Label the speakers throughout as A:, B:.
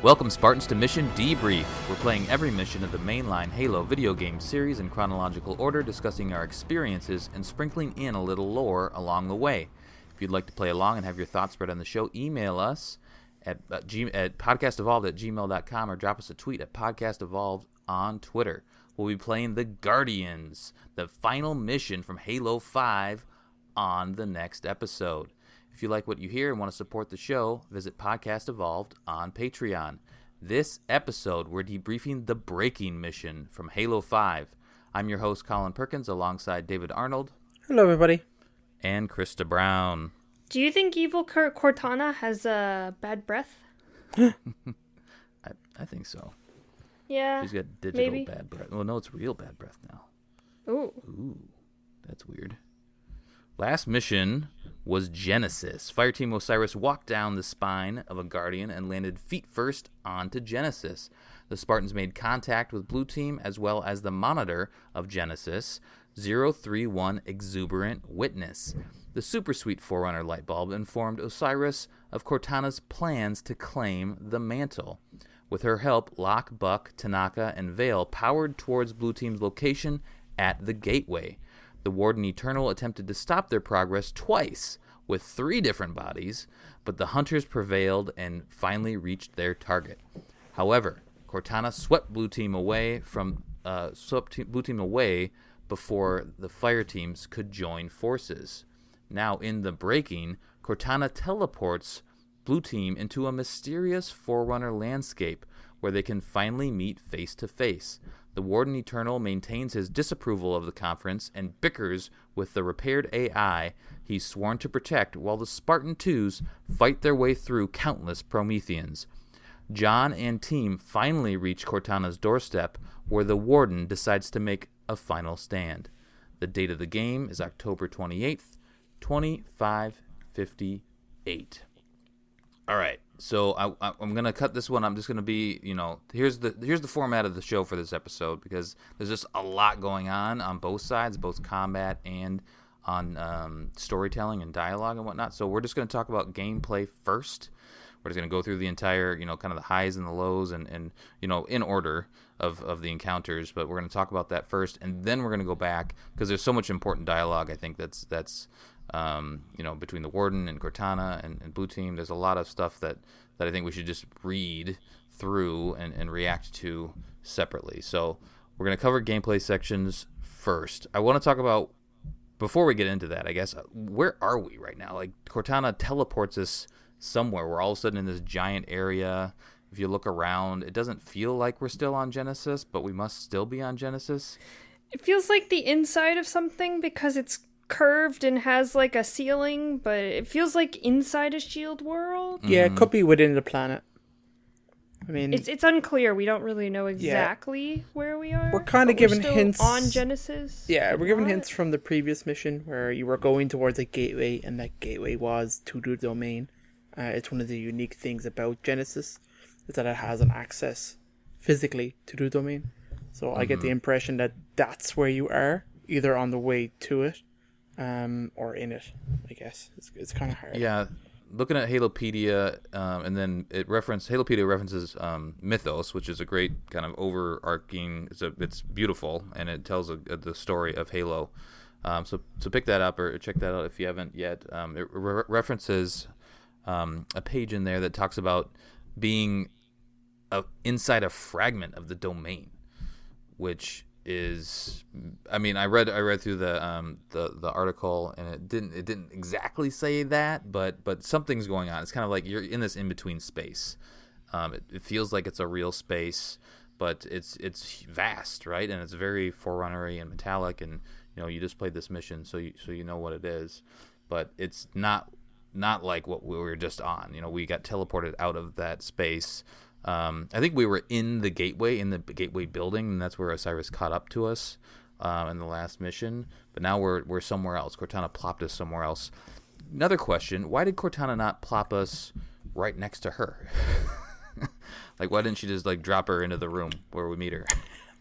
A: Welcome, Spartans, to Mission Debrief. We're playing every mission of the mainline Halo video game series in chronological order, discussing our experiences and sprinkling in a little lore along the way. If you'd like to play along and have your thoughts spread on the show, email us at podcastevolved@gmail.com or drop us a tweet at podcastevolved on Twitter. We'll be playing the Guardians, the final mission from Halo 5, on the next episode. If you like what you hear and want to support the show, visit Podcast Evolved on Patreon. This episode, we're debriefing the Breaking mission from Halo 5. I'm your host, Colin Perkins, alongside David Arnold.
B: Hello, everybody.
A: And Krysta Brown.
C: Do you think evil Cortana has bad breath?
A: I think so.
C: Yeah,
A: she's got digital
C: maybe.
A: Bad breath. Well, no, it's real bad breath now.
C: Ooh,
A: that's weird. Last mission was Genesis. Fireteam Osiris walked down the spine of a Guardian and landed feet first onto Genesis. The Spartans made contact with Blue Team as well as the monitor of Genesis, 031 Exuberant Witness. The super sweet Forerunner light bulb informed Osiris of Cortana's plans to claim the mantle. With her help, Locke, Buck, Tanaka, and Vale powered towards Blue Team's location at the Gateway. The Warden Eternal attempted to stop their progress twice with 3 different bodies, but the hunters prevailed and finally reached their target. However, Cortana swept Blue Team away before the fire teams could join forces. Now, in the Breaking, Cortana teleports Blue Team into a mysterious Forerunner landscape where they can finally meet face to face. The Warden Eternal maintains his disapproval of the conference and bickers with the repaired AI he's sworn to protect, while the Spartan 2s fight their way through countless Prometheans. John and team finally reach Cortana's doorstep, where the Warden decides to make a final stand. The date of the game is October 28th, 2558. All right. So I'm going to cut this one. I'm just going to be, here's the format of the show for this episode, because there's just a lot going on both sides, both combat and on storytelling and dialogue and whatnot. So we're just going to talk about gameplay first. We're just going to go through the entire, kind of the highs and the lows and in order of the encounters. But we're going to talk about that first, and then we're going to go back, because there's so much important dialogue, I think, that's between the Warden and Cortana and Blue Team. There's a lot of stuff that I think we should just read through and react to separately. So we're going to cover gameplay sections first. I want to talk about, before we get into that, I guess, where are we right now? Like, Cortana teleports us somewhere. We're all of a sudden in this giant area. If you look around, it doesn't feel like we're still on Genesis, but we must still be on Genesis.
C: It feels like the inside of something because it's curved and has like a ceiling, but it feels like inside a shield world.
B: Yeah, it could be within the planet. I mean,
C: it's unclear. We don't really know exactly where we are.
B: We're kind of given
C: still
B: hints
C: on Genesis.
B: Yeah, we're given hints from the previous mission where you were going towards a gateway, and that gateway was to the domain. It's one of the unique things about Genesis is that it has an access physically to the domain. So I get the impression that that's where you are, either on the way to it, or in it. I guess it's kind of hard.
A: Yeah. Looking at Halopedia, and then Halopedia references Mythos, which is a great kind of overarching. It's beautiful, and it tells the story of Halo. So pick that up or check that out if you haven't yet. It references a page in there that talks about being inside a fragment of the domain, which is, I mean, I read through the article, and it didn't exactly say that, but something's going on. It's kind of like you're in this in between space. It feels like it's a real space, but it's vast, right? And it's very Forerunner-y and metallic, and you just played this mission, so you know what it is, but it's not like what we were just on. We got teleported out of that space. I think we were in the gateway building, and that's where Osiris caught up to us in the last mission. But now we're somewhere else. Cortana plopped us somewhere else. Another question: why did Cortana not plop us right next to her? Like, why didn't she just drop her into the room where we meet her?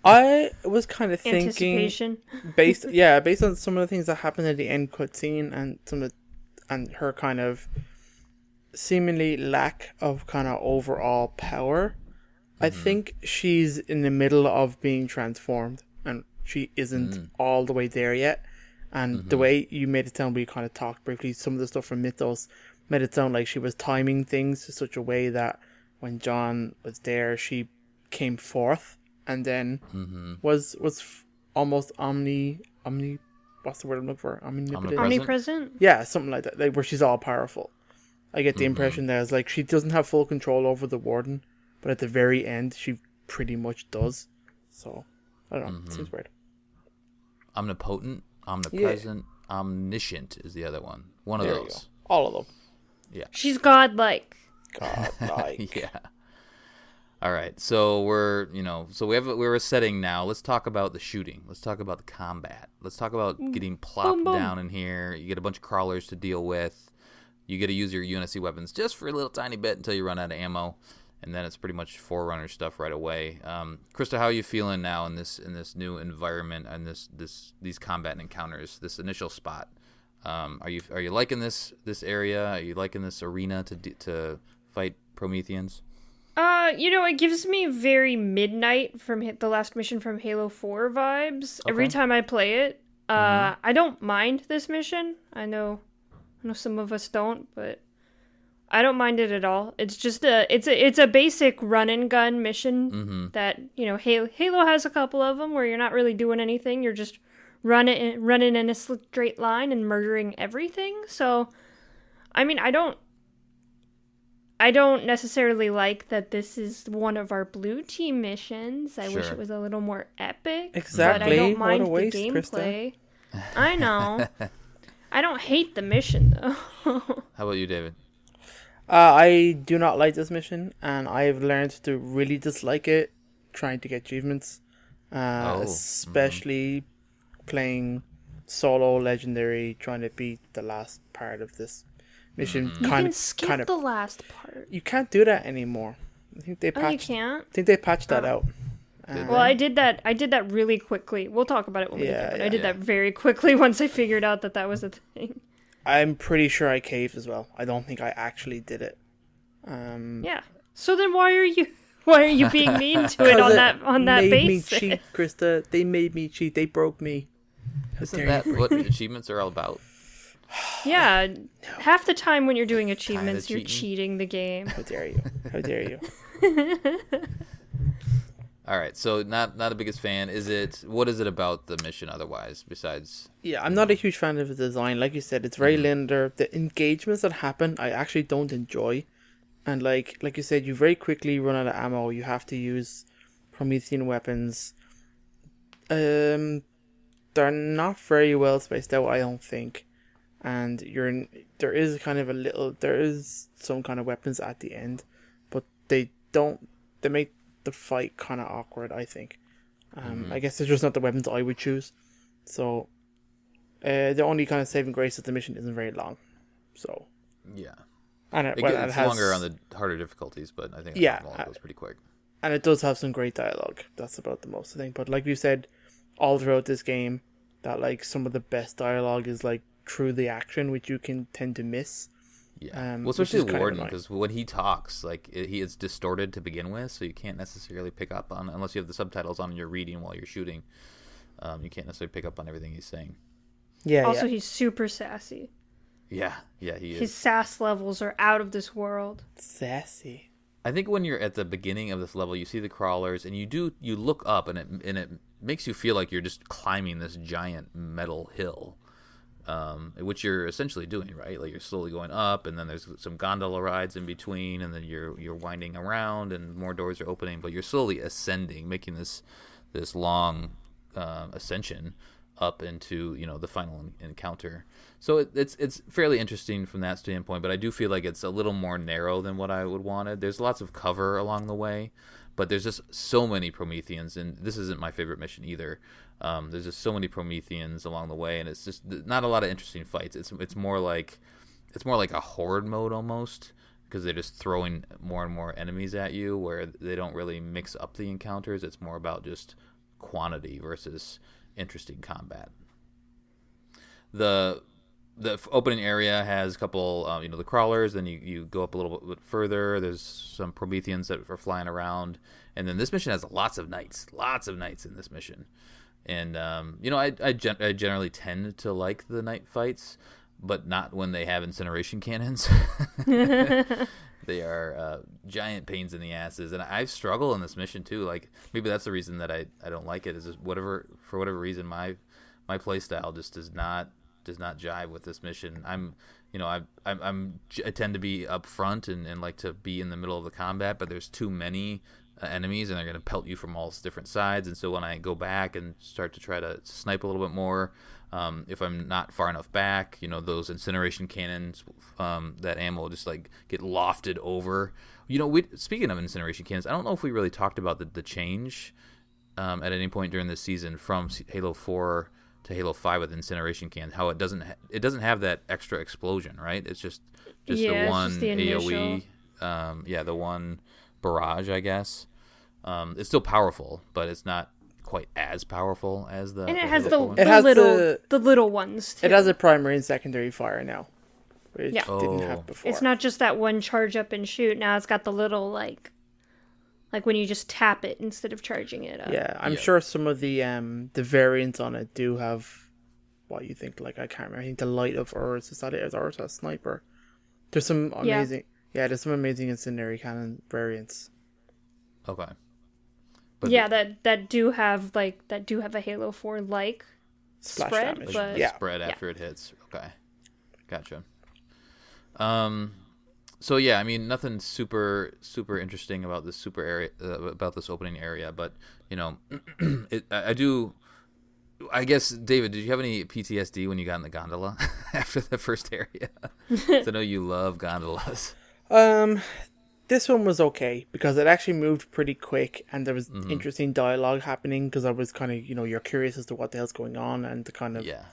B: I was kind of thinking,
C: anticipation,
B: based on some of the things that happened at the end cutscene and her kind of seemingly lack of kind of overall power, I think she's in the middle of being transformed, and she isn't all the way there yet. And the way you made it sound, we kind of talked briefly, some of the stuff from Mythos made it sound like she was timing things in such a way that when John was there, she came forth and then was almost what's the word I'm looking for? Omnipotent?
C: Omnipresent?
B: Yeah, something like that, like where she's all powerful. I get the impression that it's like she doesn't have full control over the warden, but at the very end, she pretty much does. So, I don't know. It seems weird.
A: Omnipotent, omnipresent, omniscient is the other one. One of those.
B: All of them.
A: Yeah.
C: She's godlike.
B: Godlike.
A: Yeah. All right. So we're a setting now. Let's talk about the shooting. Let's talk about the combat. Let's talk about getting plopped down in here. You get a bunch of crawlers to deal with. You get to use your UNSC weapons just for a little tiny bit until you run out of ammo, and then it's pretty much Forerunner stuff right away. Krysta, how are you feeling now in this new environment and these combat encounters? This initial spot. Are you liking this area? Are you liking this arena to fight Prometheans?
C: It gives me very Midnight from the last mission from Halo 4 vibes. Okay. Every time I play it, I don't mind this mission. I know some of us don't, but I don't mind it at all. It's just it's a basic run and gun mission that, Halo has a couple of them where you're not really doing anything. You're just running in a straight line and murdering everything. So, I mean, I don't necessarily like that this is one of our blue team missions. I wish it was a little more epic.
B: Exactly.
C: But I don't mind
B: waste,
C: the gameplay. Krysta. I know. I don't hate the mission, though.
A: How about you, David?
B: I do not like this mission, and I've learned to really dislike it trying to get achievements. Especially playing solo legendary, trying to beat the last part of this mission.
C: You can skip the last part.
B: You can't do that anymore. I think they patched.
C: You can't?
B: I think they patched that out.
C: Well, I did that really quickly. We'll talk about it when we get there, but I did that very quickly once I figured out that was a thing.
B: I'm pretty sure I caved as well. I don't think I actually did it.
C: Yeah. So then why are you being mean to it on that basis?
B: They made me cheat, Krysta. They made me cheat. They broke me.
A: Isn't that what achievements are all about?
C: Yeah. Half the time when you're doing achievements, you're cheating the game.
B: How dare you? How dare you?
A: All right, so not the biggest fan. What is it about the mission otherwise besides?
B: Yeah, I'm not a huge fan of the design. Like you said, it's very linear. The engagements that happen, I actually don't enjoy. And like you said, you very quickly run out of ammo. You have to use Promethean weapons. They're not very well spaced out, I don't think. And there is some kind of weapons at the end, but they make the fight kind of awkward, I think. I guess it's just not the weapons I would choose. So the only kind of saving grace is the mission isn't very long. So
A: yeah,
B: and
A: it's longer on the harder difficulties, but I think it goes pretty quick.
B: And it does have some great dialogue. That's about the most, I think. But like you said, all throughout this game, that like some of the best dialogue is like through the action, which you can tend to miss.
A: Yeah, well, especially the warden, because when he talks, like he is distorted to begin with, so you can't necessarily pick up on, unless you have the subtitles on and you're reading while you're shooting. You can't necessarily pick up on everything he's saying.
B: Yeah.
C: Also, he's super sassy.
A: Yeah, he is.
C: His sass levels are out of this world.
B: Sassy.
A: I think when you're at the beginning of this level, you see the crawlers, and you look up, and it makes you feel like you're just climbing this giant metal hill. Which you're essentially doing, right? Like you're slowly going up, and then there's some gondola rides in between, and then you're winding around, and more doors are opening. But you're slowly ascending, making this long ascension up into the final encounter. So it's fairly interesting from that standpoint. But I do feel like it's a little more narrow than what I would wanted. There's lots of cover along the way, but there's just so many Prometheans, and this isn't my favorite mission either. There's just so many Prometheans along the way, and it's just not a lot of interesting fights. It's more like a horde mode almost, because they're just throwing more and more enemies at you, where they don't really mix up the encounters. It's more about just quantity versus interesting combat. The opening area has a couple, the crawlers. Then you go up a little bit further. There's some Prometheans that are flying around, and then this mission has lots of knights in this mission. And I generally tend to like the knight fights, but not when they have incineration cannons. They are giant pains in the asses, and I struggle in this mission too. Like maybe that's the reason that I don't like it. Is just for whatever reason my play style just does not jive with this mission. I tend to be up front and like to be in the middle of the combat, but there's too many enemies and they're going to pelt you from all different sides. And so when I go back and start to try to snipe a little bit more, if I'm not far enough back, those incineration cannons, that ammo will just like get lofted over. Speaking of incineration cannons, I don't know if we really talked about the change at any point during this season from Halo 4 to Halo 5 with incineration cannons. How it doesn't have that extra explosion, right? It's just the one
C: just the
A: AoE, the one barrage, I guess. It's still powerful, but it's not quite as powerful as the.
C: And it has
A: the
C: little ones too.
B: It has a primary and secondary fire now, which didn't have before.
C: It's not just that one charge up and shoot. Now it's got the little like when you just tap it instead of charging it up.
B: Yeah, I'm sure some of the variants on it do have what you think. Like I can't remember. I think the Light of Urs, is that it? Or is that Sniper? There's some amazing. Yeah, there's some amazing incendiary cannon variants.
A: Okay.
C: But that do have a Halo 4 like
B: Splash
C: spread,
B: damage.
C: but
A: spread after it hits. Okay, gotcha. So yeah, I mean nothing super interesting about this about this opening area, but I guess, David, did you have any PTSD when you got in the gondola after the first area? 'Cause I know you love gondolas.
B: This one was okay because it actually moved pretty quick and there was interesting dialogue happening because I was kind of, you're curious as to what the hell's going on and the kind of...
A: Yeah.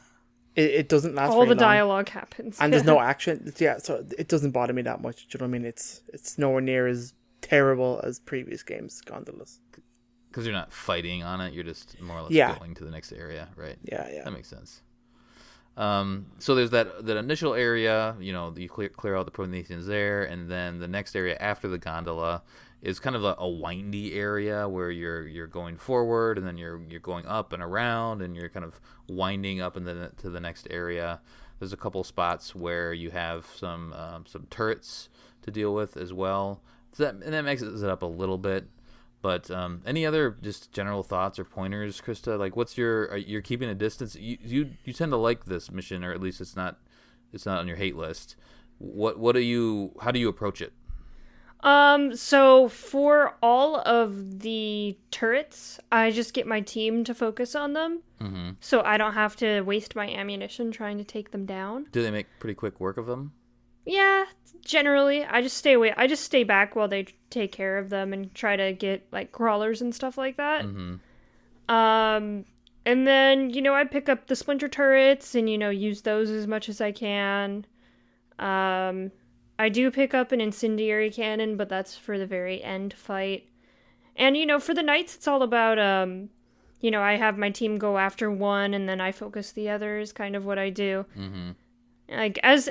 B: It doesn't last
C: all
B: very
C: the
B: long.
C: dialogue happens.
B: And there's no action. So it doesn't bother me that much. Do you know what I mean? It's nowhere near as terrible as previous games, gondolas.
A: Because you're not fighting on it, you're just more or less going to the next area, right?
B: Yeah.
A: That makes sense. So there's that initial area, you clear out the Prometheans there, and then the next area after the gondola is kind of a windy area where you're going forward, and then you're going up and around, and you're kind of winding up to the next area. There's a couple spots where you have some turrets to deal with as well. And that mixes it up a little bit. But any other just general thoughts or pointers, Krysta? Like, what's you're keeping a distance? You tend to like this mission, or at least it's not on your hate list. How do you approach it?
C: So for all of the turrets, I just get my team to focus on them, so I don't have to waste my ammunition trying to take them down.
A: Do they make pretty quick work of them?
C: Yeah, generally. I just stay away. I just stay back while they take care of them and try to get like crawlers and stuff like that. And then I pick up the splinter turrets and use those as much as I can. I do pick up an incendiary cannon, but that's for the very end fight. And for the knights, it's all about I have my team go after one and then I focus the others. Kind of what I do. Like as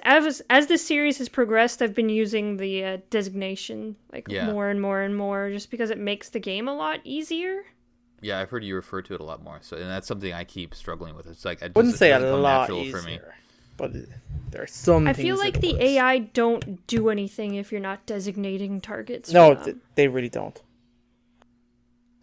C: this series has progressed, I've been using the designation more and more and more, just because it makes the game a lot easier.
A: Yeah, I've heard you refer to it a lot more. So, and that's something I keep struggling with. It's like I
B: wouldn't say a lot
A: easier
B: for me, but there are some.
C: I feel like the AI don't do anything if you're not designating targets.
B: No, they really don't.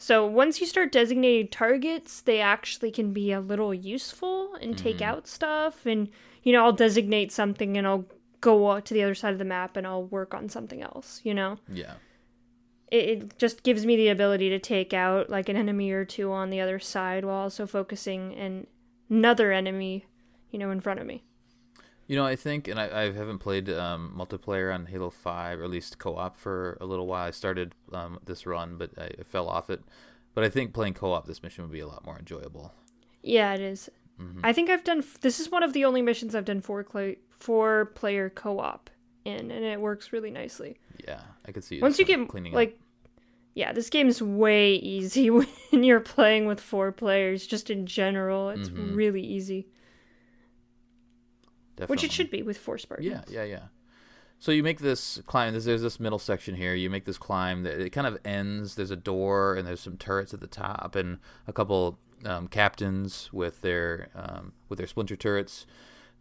C: So once you start designating targets, they actually can be a little useful and take out stuff. And I'll designate something and I'll go to the other side of the map and I'll work on something else. Yeah. It just gives me the ability to take out like an enemy or two on the other side while also focusing another enemy, in front of me.
A: I think, and I haven't played multiplayer on Halo 5, or at least co-op for a little while. I started this run, but I fell off it. But I think playing co-op this mission would be a lot more enjoyable.
C: Yeah, it is. I think this is one of the only missions I've done four-player co-op in, and it works really nicely.
A: Yeah, I could see it.
C: Once you get, cleaning up. Yeah, this game's way easy when you're playing with 4 players, just in general. It's really easy.
A: definitely.
C: Which it should be with 4 Spartans.
A: Yeah. So you make this climb. There's this middle section here. You make this climb. That it kind of ends. There's a door and there's some turrets at the top and a couple captains with their splinter turrets.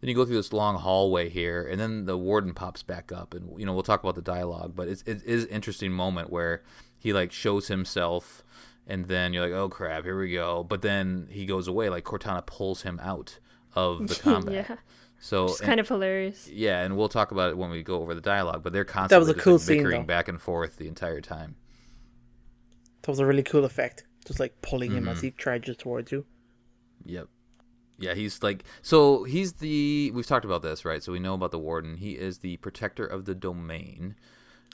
A: Then you go through this long hallway here, and then the warden pops back up, and we'll talk about the dialogue. But it is an interesting moment where he like shows himself, and then you're like, oh crap, here we go. But then he goes away. Like Cortana pulls him out of the combat.
C: Yeah.
A: So
C: it's kind of hilarious.
A: Yeah, and we'll talk about it when we go over the dialogue. But they're constantly
B: That was a cool scene,
A: bickering
B: though.
A: back and forth the entire time.
B: That was a really cool effect. Just like pulling him as he charges towards you.
A: Yep. Yeah, he's like, so he's we've talked about this, right? So we know about the warden. He is the protector of the domain.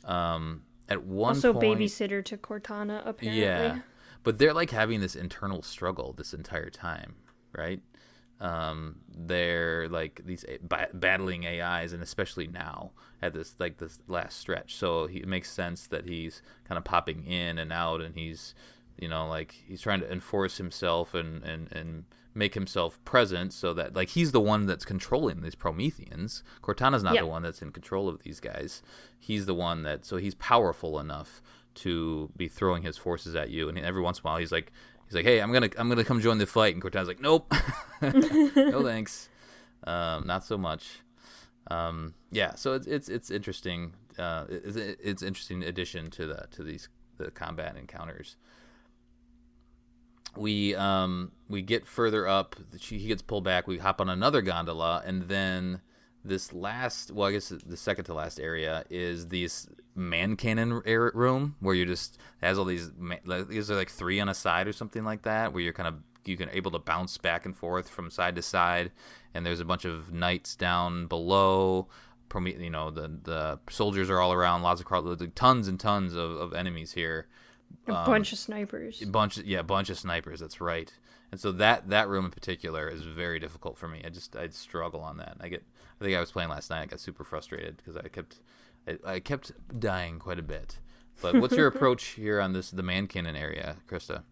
A: At one
C: also
A: point,
C: babysitter to Cortana, apparently.
A: yeah, but they're like having this internal struggle this entire time, right? They're like these battling AIs, and especially now at this last stretch. So it makes sense that he's kind of popping in and out, and he's he's trying to enforce himself and make himself present, so that like he's the one that's controlling these Prometheans. Cortana's not the one that's in control of these guys. He's the one so he's powerful enough to be throwing his forces at you, and every once in a while he's like, hey, I'm gonna come join the fight, and Cortana's like, nope, no thanks, not so much. Yeah, so it's interesting. It's an interesting addition to the combat encounters. We get further up. He gets pulled back. We hop on another gondola, and then this last, well, I guess the second to last area is this man cannon room where you just has all these are like 3 on a side or something like that, where you can able to bounce back and forth from side to side, and there's a bunch of knights down below. The soldiers are all around. Lots of tons and tons of enemies here.
C: A bunch of snipers.
A: A bunch of snipers. That's right. And so that room in particular is very difficult for me. I'd struggle on that. I think I was playing last night. I got super frustrated because I kept dying quite a bit. But what's your approach here on the man cannon area, Krysta?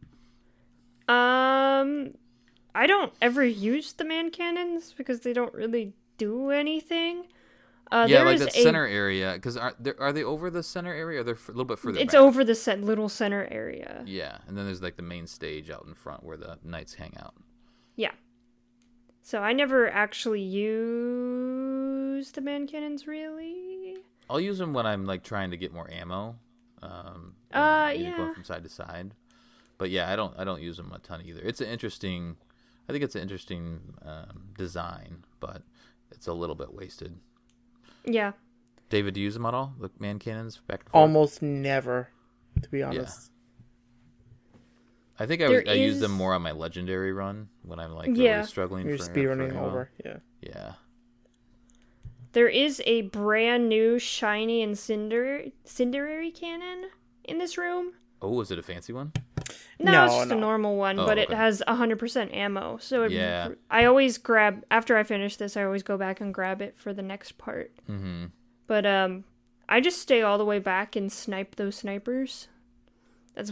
C: I don't ever use the man cannons because they don't really do anything.
A: Yeah, like that center area, because are they over the center area, or they're a little bit further back?
C: It's over the little center area.
A: Yeah, and then there's like the main stage out in front where the knights hang out.
C: Yeah. So I never actually use the man cannons, really.
A: I'll use them when I'm like trying to get more ammo.
C: Yeah.
A: Going from side to side. But yeah, I don't use them a ton either. I think it's an interesting design, but it's a little bit wasted.
C: Yeah.
A: David, do you use them at all? The man cannons back and forth?
B: Almost never, to be honest.
A: Yeah. I think I use them more on my legendary run when I'm like really struggling.
B: You're speedrunning over. Yeah.
A: Yeah.
C: There is a brand new shiny incendiary cannon in this room.
A: Oh, is it a fancy one?
C: No, it's just a normal one, but
A: okay.
C: it has 100% ammo. So
A: yeah.
C: I always grab, after I finish this, I always go back and grab it for the next part.
A: Mm-hmm.
C: But I just stay all the way back and snipe those snipers. Because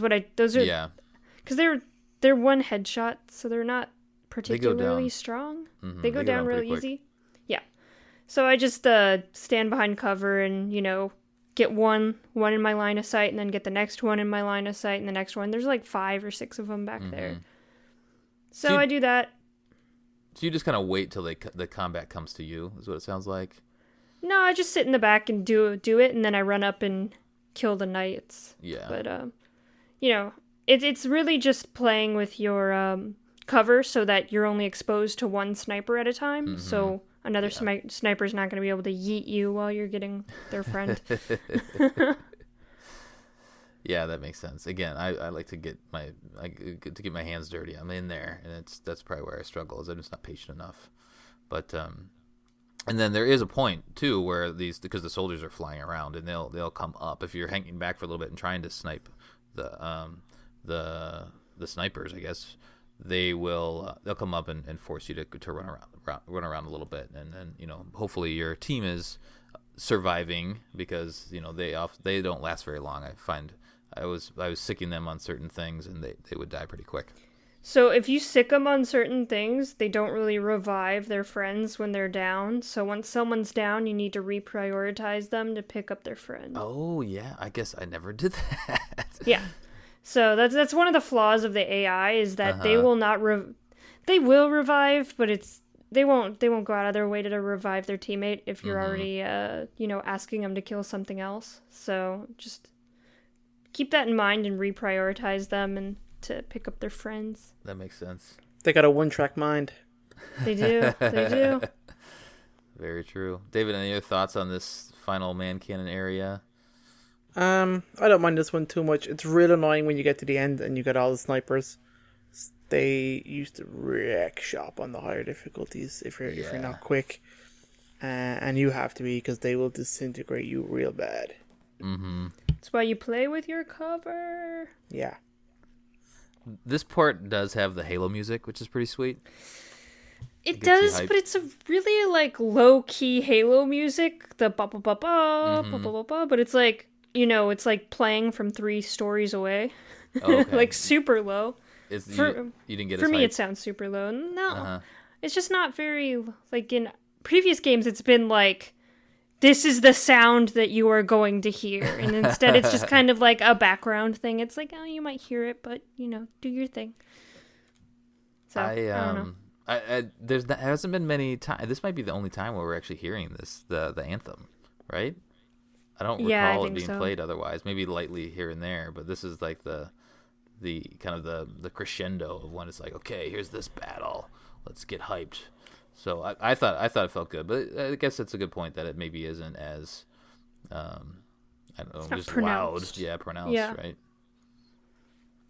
C: they're one headshot, so they're not particularly strong.
A: Mm-hmm.
C: They go down real easy. Yeah. So I just stand behind cover and, get one in my line of sight, and then get the next one in my line of sight, and the next one. There's like 5 or 6 of them back there. So I do that.
A: So you just kind of wait till the combat comes to you, is what it sounds like?
C: No, I just sit in the back and do it, and then I run up and kill the knights.
A: Yeah.
C: But, it's really just playing with your cover so that you're only exposed to one sniper at a time. Mm-hmm. So another sniper's not going to be able to yeet you while you're getting their friend.
A: Yeah, that makes sense. Again, I like to get my hands dirty. I'm in there, and that's probably where I struggle. Is I'm just not patient enough. But and then there is a point too where because the soldiers are flying around and they'll come up if you're hanging back for a little bit and trying to snipe the snipers, I guess. They'll come up and force you to run around a little bit, and then hopefully your team is surviving, because they don't last very long. I find I was sicking them on certain things, and they would die pretty quick.
C: So if you sick them on certain things, they don't really revive their friends when they're down. So once someone's down, you need to reprioritize them to pick up their friend.
A: Oh, yeah. I guess I never did that.
C: Yeah. So that's one of the flaws of the AI is that they will not they will revive, but they won't go out of their way to revive their teammate if you're already asking them to kill something else. So just keep that in mind and reprioritize them and to pick up their friends.
A: That makes sense.
B: They got a one-track mind.
C: They do. They do.
A: Very true. David, any other thoughts on this final man cannon area?
B: I don't mind this one too much. It's real annoying when you get to the end and you got all the snipers. They used to wreck shop on the higher difficulties if you're not quick, and you have to be because they will disintegrate you real bad.
A: Mm-hmm.
C: That's why you play with your cover.
B: Yeah.
A: This part does have the Halo music, which is pretty sweet.
C: It does, but it's a really like low key Halo music. The ba ba ba ba ba ba ba, but it's like it's like playing from 3 stories away, like super low.
A: You didn't get
C: for me.
A: hype?
C: It sounds super low. No, it's just not very like in previous games. It's been like this is the sound that you are going to hear, and instead it's just kind of like a background thing. It's like you might hear it, but do your thing. So I don't know.
A: There hasn't been many times. This might be the only time where we're actually hearing the anthem, right? I don't recall it being played otherwise. Maybe lightly here and there, but this is like the kind of the crescendo of when it's like, okay, here's this battle, let's get hyped. So I thought it felt good, but I guess it's a good point that it maybe isn't as I don't know, just
C: pronounced.
A: Loud, pronounced, right?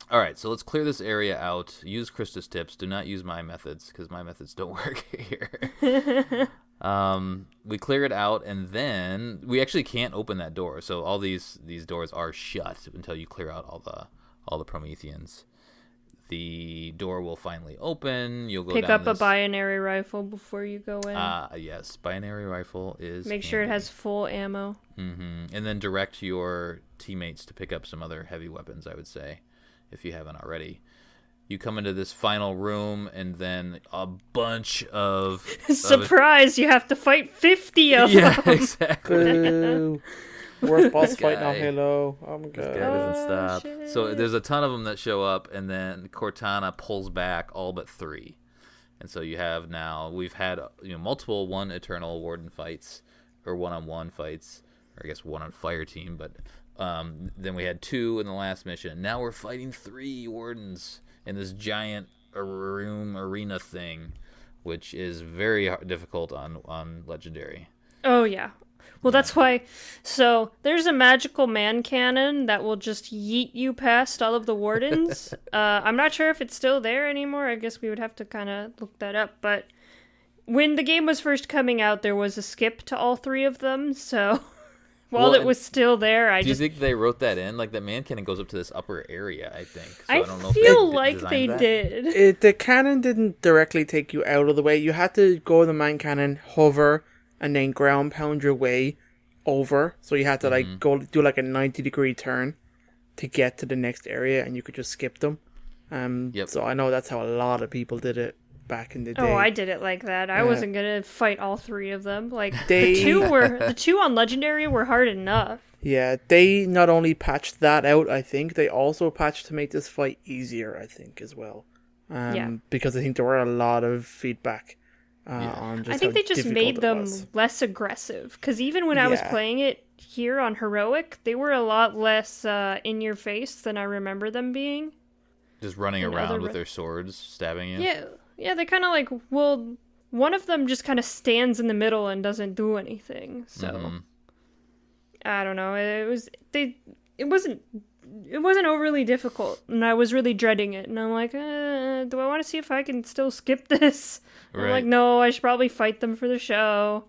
A: All right, so let's clear this area out. Use Krysta's tips. Do not use my methods because my methods don't work here. We clear it out, and then we actually can't open that door. So all these doors are shut until you clear out all the Prometheans. The door will finally open. You'll go
C: pick
A: down
C: up a binary rifle before you go in.
A: Yes, binary rifle is.
C: Make sure it has full ammo.
A: Mm-hmm. And then direct your teammates to pick up some other heavy weapons, I would say, if you haven't already. You come into this final room, and then a bunch of
C: surprise! You have to fight 50 of them.
A: Yeah, exactly.
B: Worst boss fight now, Halo. Oh my god.
A: This guy doesn't stop.
C: Shit.
A: So there's a ton of them that show up, and then Cortana pulls back all but 3. And so we've had multiple one Eternal Warden fights, or one-on-one fights, or I guess one on Fire Team, but then we had 2 in the last mission. Now we're fighting 3 Wardens in this giant room arena thing, which is very difficult on Legendary.
C: Oh yeah. Well, that's why. So there's a magical man cannon that will just yeet you past all of the wardens. I'm not sure if it's still there anymore. I guess we would have to kind of look that up. But when the game was first coming out, there was a skip to all 3 of them. So while it was still there,
A: do you think they wrote that in? Like the man cannon goes up to this upper area, I think. So
C: I
A: don't know
C: feel
A: if
C: like they
A: that.
C: did.
B: The cannon didn't directly take you out of the way. You had to go to the man cannon, hover, and then ground pound your way over. So you had to go do like a 90-degree turn to get to the next area, and you could just skip them. So I know that's how a lot of people did it back in the day.
C: Oh, I did it like that. I wasn't gonna fight all 3 of them. Like the two on Legendary were hard enough.
B: Yeah, they not only patched that out, I think, they also patched to make this fight easier, I think, as well. Because I think there were a lot of feedback on just
C: I think
B: how
C: they just
B: difficult
C: made
B: it
C: them
B: was.
C: less aggressive. Because even when I was playing it here on Heroic, they were a lot less in your face than I remember them being.
A: Just running around with their swords, stabbing you?
C: Yeah, they kind of like, one of them just kind of stands in the middle and doesn't do anything. So, I don't know. It wasn't overly difficult, and I was really dreading it. And I'm like, do I want to see if I can still skip this? Right. I'm like, no, I should probably fight them for the show.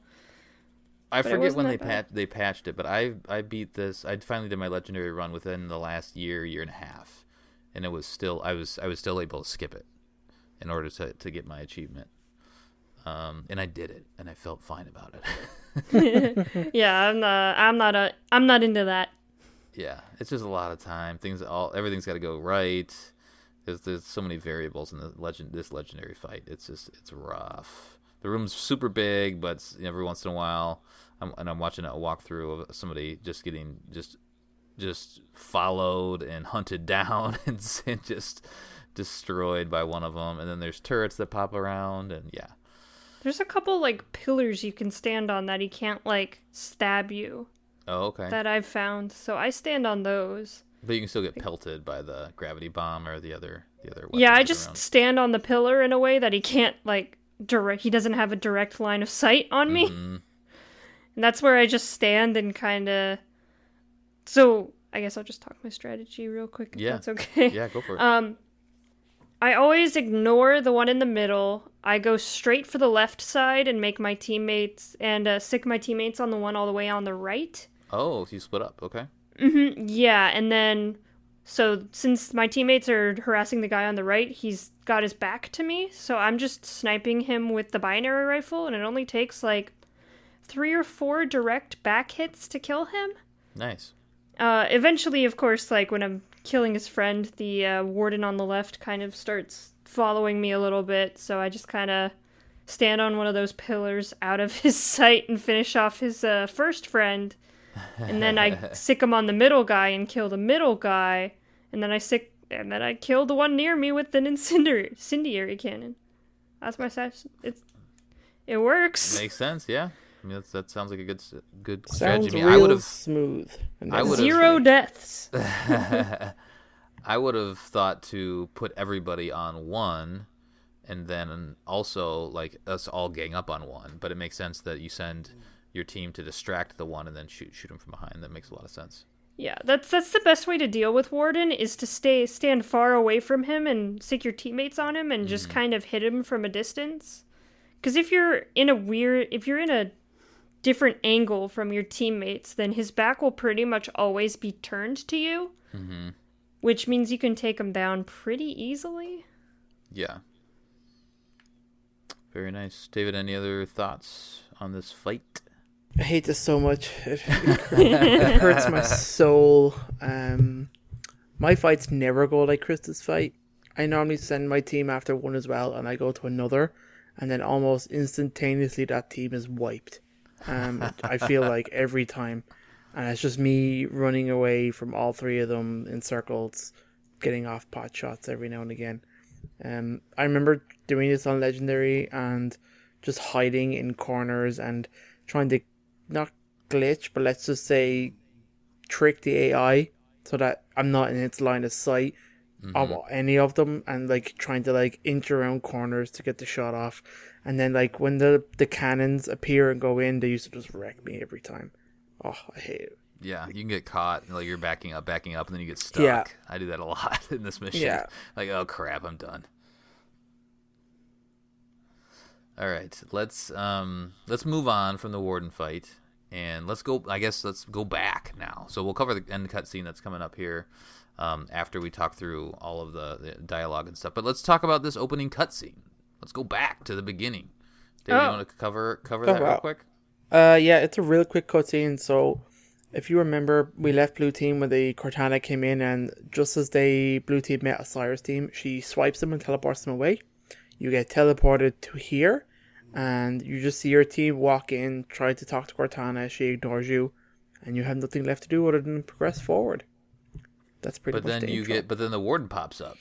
A: I forget when they patched it, but I beat this. I finally did my Legendary run within the last year and a half, and it was still I was still able to skip it in order to get my achievement. And I did it, and I felt fine about it.
C: Yeah, I'm not into that.
A: Yeah, it's just a lot of time. Everything's got to go right. There's so many variables in this legendary fight. It's rough. The room's super big, but every once in a while, I'm watching a walkthrough of somebody just getting just followed and hunted down and just destroyed by one of them. And then there's turrets that pop around, and yeah.
C: There's a couple like pillars you can stand on that he can't like stab you.
A: Oh, okay.
C: That I've found, so I stand on those.
A: But you can still get pelted by the gravity bomb or the other weapons.
C: Yeah, I just stand on the pillar in a way that he can't like he doesn't have a direct line of sight on me.
A: Mm-hmm.
C: And that's where I just stand and kind of. So I guess I'll just talk my strategy real quick. If that's okay.
A: Yeah, go for it.
C: I always ignore the one in the middle. I go straight for the left side and make my teammates and stick my teammates on the one all the way on the right.
A: Oh, so you split up. Okay.
C: Mm-hmm. Yeah, and then so since my teammates are harassing the guy on the right, he's got his back to me, so I'm just sniping him with the binary rifle, and it only takes like 3 or 4 direct back hits to kill him.
A: Nice.
C: Eventually, of course, like when I'm killing his friend, the warden on the left kind of starts following me a little bit, so I just kind of stand on one of those pillars out of his sight and finish off his first friend. And then I sick him on the middle guy and kill the middle guy, and then I kill the one near me with an incendiary cannon. That's my stats. It works.
A: Makes sense, yeah. I mean, that sounds like a good
B: Sounds
A: strategy.
B: real smooth.
A: I would've
C: 0 deaths.
A: I would have thought to put everybody on one, and then also like us all gang up on one. But it makes sense that you send your team to distract the one and then shoot him from behind. That makes a lot of sense.
C: Yeah, that's the best way to deal with Warden, is to stand far away from him and stick your teammates on him and just kind of hit him from a distance. Because if you're in a different angle from your teammates, then his back will pretty much always be turned to you, which means you can take him down pretty easily.
A: Yeah. Very nice. David, any other thoughts on this fight?
B: I hate this so much. It hurts my soul. My fights never go like Krysta's fight. I normally send my team after one as well, and I go to another, and then almost instantaneously that team is wiped. I feel like every time. And it's just me running away from all 3 of them in circles, getting off pot shots every now and again. I remember doing this on Legendary and just hiding in corners and trying to not glitch, but let's just say trick the AI so that I'm not in its line of sight of any of them, and like trying to like inch around corners to get the shot off. And then like when the cannons appear and go in, they used to just wreck me every time. Oh, I hate it.
A: Yeah, you can get caught, like you're backing up, and then you get stuck.
B: Yeah.
A: I do that a lot in this mission.
B: Yeah.
A: Like, oh crap, I'm done. All right, let's move on from the Warden fight, and let's go back now. So we'll cover the end cutscene that's coming up here after we talk through all of the dialogue and stuff. But let's talk about this opening cutscene. Let's go back to the beginning. David, you want to cover that real quick?
B: Yeah, it's a real quick cutscene. So if you remember, we left Blue Team when the Cortana came in, and just as Blue Team met Osiris Team, she swipes them and teleports them away. You get teleported to here, and you just see your team walk in, try to talk to Cortana, she ignores you, and you have nothing left to do other than progress forward. That's pretty much the intro.
A: But then the Warden pops up.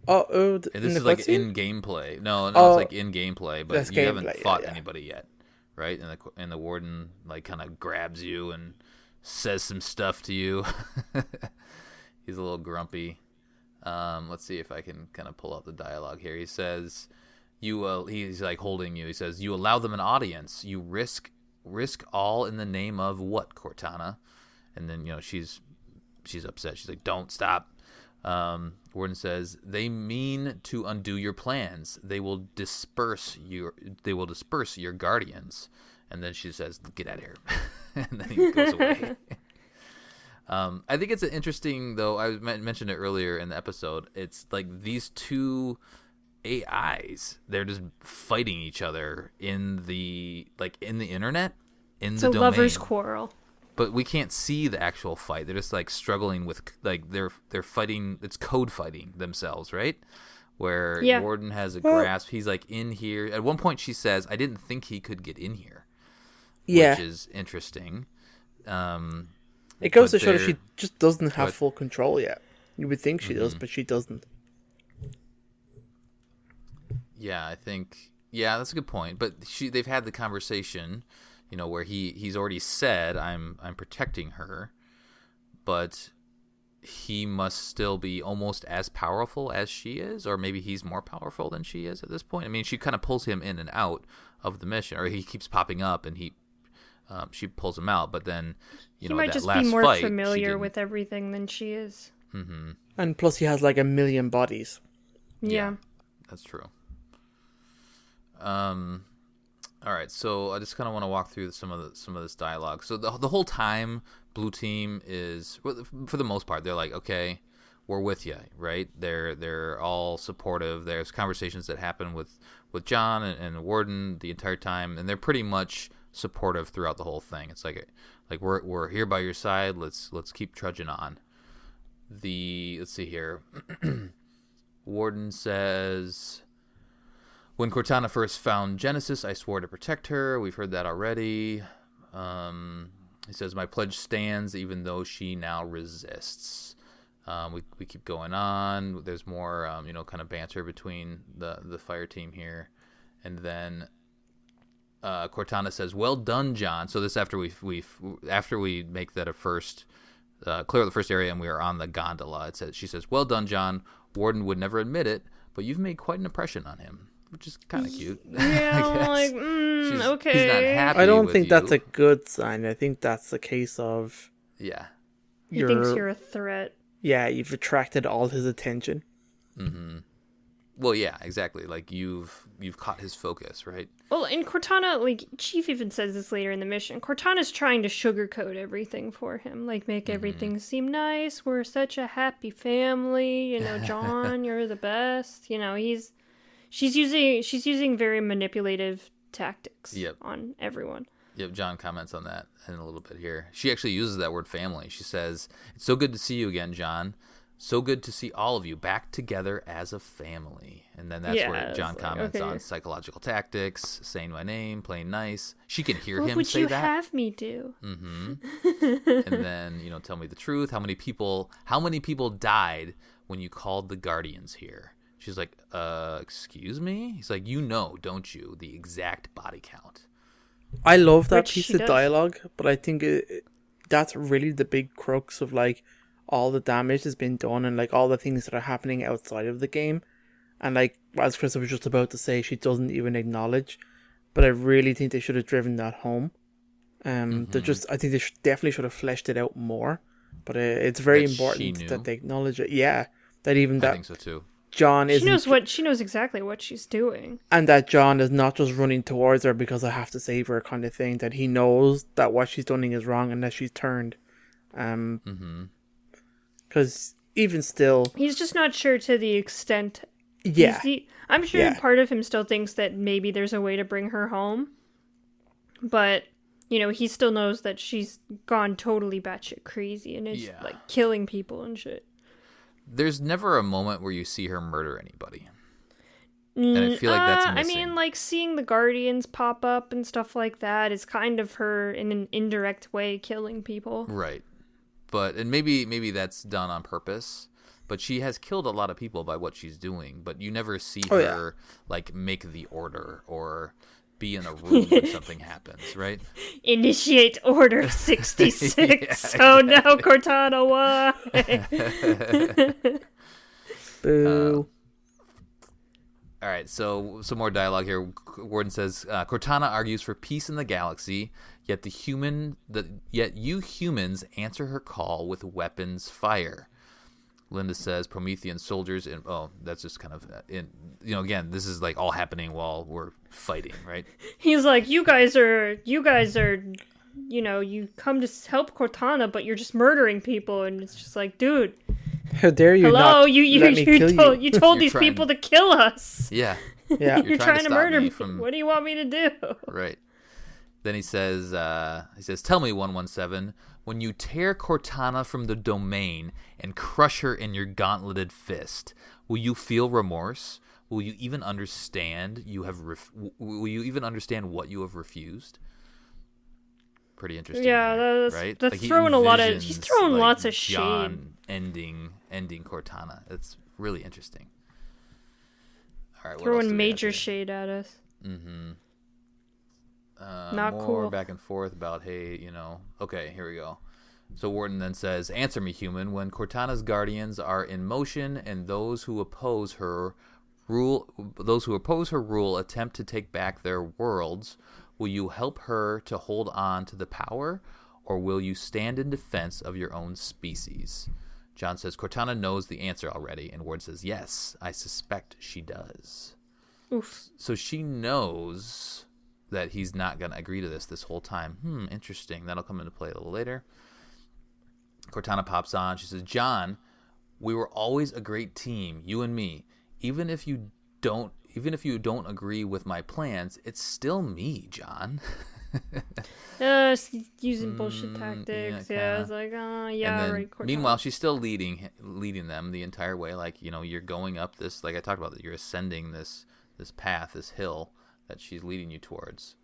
B: And
A: this is like in gameplay. No, it's like in gameplay, but you haven't fought anybody yet, right? And the Warden like kind of grabs you and says some stuff to you. He's a little grumpy. Let's see if I can kind of pull out the dialogue here. He says, he's like holding you. He says, "You allow them an audience. You risk all in the name of what, Cortana?" And then she's upset. She's like, "Don't stop." Warden says, "They mean to undo your plans. They will disperse your guardians." And then she says, "Get out of here." And then he goes away. I think it's an interesting, though. I mentioned it earlier in the episode. It's like these two AIs. They're just fighting each other in the internet, in the domain.
C: It's a lover's quarrel.
A: but we can't see the actual fight. They're just like struggling with like they're fighting. It's code fighting themselves, right? Where Warden has a grasp. He's like in here. At one point, she says, "I didn't think he could get in here," which is interesting.
B: It goes to show that she just doesn't have full control yet. You would think she does, but she doesn't.
A: Yeah, I think. Yeah, that's a good point. But they've had the conversation, where he's already said, "I'm protecting her," but he must still be almost as powerful as she is, or maybe he's more powerful than she is at this point. I mean, she kind of pulls him in and out of the mission, or he keeps popping up, and she pulls him out. But then,
C: he might just be more familiar with everything than she is.
A: Mm-hmm.
B: And plus, he has like 1 million bodies.
C: Yeah,
A: that's true. All right, so I just kind of want to walk through some of this dialogue. So the whole time, Blue Team is, for the most part, they're like, okay, we're with you, right? They're all supportive. There's conversations that happen with John and Warden the entire time, and they're pretty much supportive throughout the whole thing. It's like we're here by your side. Let's keep trudging on. Let's see here. Warden says, when Cortana first found Genesis, I swore to protect her. We've heard that already. He says, my pledge stands even though she now resists. We keep going on. There's more, kind of banter between the fire team here. And then Cortana says, well done, John. So this after we make that a first, clear out the first area and we are on the gondola. She says, well done, John. Warden would never admit it, but you've made quite an impression on him. Which is kind of cute.
C: Yeah, like, okay.
A: He's not happy.
B: I don't think that's a good sign. I think that's a case of...
A: Yeah.
C: He thinks you're a threat.
B: Yeah, you've attracted all his attention.
A: Mm-hmm. Well, yeah, exactly. Like, you've caught his focus, right?
C: Well, and Cortana, like, Chief even says this later in the mission, Cortana's trying to sugarcoat everything for him. Like, make everything seem nice. We're such a happy family. John, you're the best. She's using very manipulative tactics on everyone.
A: Yep, John comments on that in a little bit here. She actually uses that word family. She says, it's so good to see you again, John. So good to see all of you back together as a family. And then that's where John comments on psychological tactics, saying my name, playing nice. She can hear him say that. What would you
C: have me do?
A: Mm-hmm. And then, tell me the truth. How many people died when you called the Guardians here? She's like, excuse me? He's like, don't you, the exact body count.
B: I love that piece of dialogue, but I think that's really the big crux of, like, all the damage that's been done and, like, all the things that are happening outside of the game. And, like, as Krysta was just about to say, she doesn't even acknowledge. But I really think they should have driven that home. I think they definitely should have fleshed it out more. But it's very important that they acknowledge it. Yeah, I think
A: so, too.
B: John isn't...
C: She knows exactly what she's doing.
B: And that John is not just running towards her because I have to save her kind of thing. That he knows that what she's doing is wrong and that she's turned. Because even still...
C: He's just not sure to the extent...
B: Yeah.
C: I'm sure part of him still thinks that maybe there's a way to bring her home. But, he still knows that she's gone totally batshit crazy and is, like, killing people and shit.
A: There's never a moment where you see her murder anybody. And I feel like that's missing.
C: I mean, like, seeing the Guardians pop up and stuff like that is kind of her, in an indirect way, killing people.
A: Right. And maybe that's done on purpose. But she has killed a lot of people by what she's doing. But you never see her, like, make the order or be in a room when something happens, right?
C: Initiate Order 66. Oh no, Cortana, why?
B: Boo.
A: All right, so some more dialogue here. Warden says, Cortana argues for peace in the galaxy, yet you humans answer her call with weapons fire. Linda says Promethean soldiers that's just kind of again, this is like all happening while we're fighting, right?
C: He's like, you guys are you come to help Cortana, but you're just murdering people, and it's just like, dude,
B: how dare you?
C: Hello, you told these people to kill us.
A: Yeah.
B: Yeah.
C: You're trying to murder me. What do you want me to do?
A: Right. Then he says, "Tell me, 117, when you tear Cortana from the domain and crush her in your gauntleted fist, will you feel remorse? Will you even understand will you even understand what you have refused?" Pretty interesting.
C: Yeah,
A: there,
C: that's
A: right?
C: that's
A: Like
C: throwing a lot of.
A: envisions,
C: He's throwing
A: like,
C: lots of shade.
A: John ending Cortana. It's really interesting. All right, what else do
C: Throwing
A: we have
C: major
A: here?
C: shade at us.
A: Mm-hmm.
C: Not
A: more
C: cool.
A: back and forth about, hey, okay, here we go. So Warden then says, "Answer me, human. When Cortana's guardians are in motion and those who oppose her rule attempt to take back their worlds, will you help her to hold on to the power, or will you stand in defense of your own species?" John says, "Cortana knows the answer already," and Ward says, "Yes, I suspect she does."
C: Oof.
A: So she knows that he's not going to agree to this whole time. Interesting. That'll come into play a little later. Cortana pops on. She says, "John, we were always a great team, you and me. Even if you don't agree with my plans, it's still me, John."
C: Using bullshit tactics. Yeah, it's like, yeah,
A: and then,
C: right. Cortana.
A: meanwhile, she's still leading them the entire way. Like, you're going up this, like I talked about, that you're ascending this path, this hill that she's leading you towards.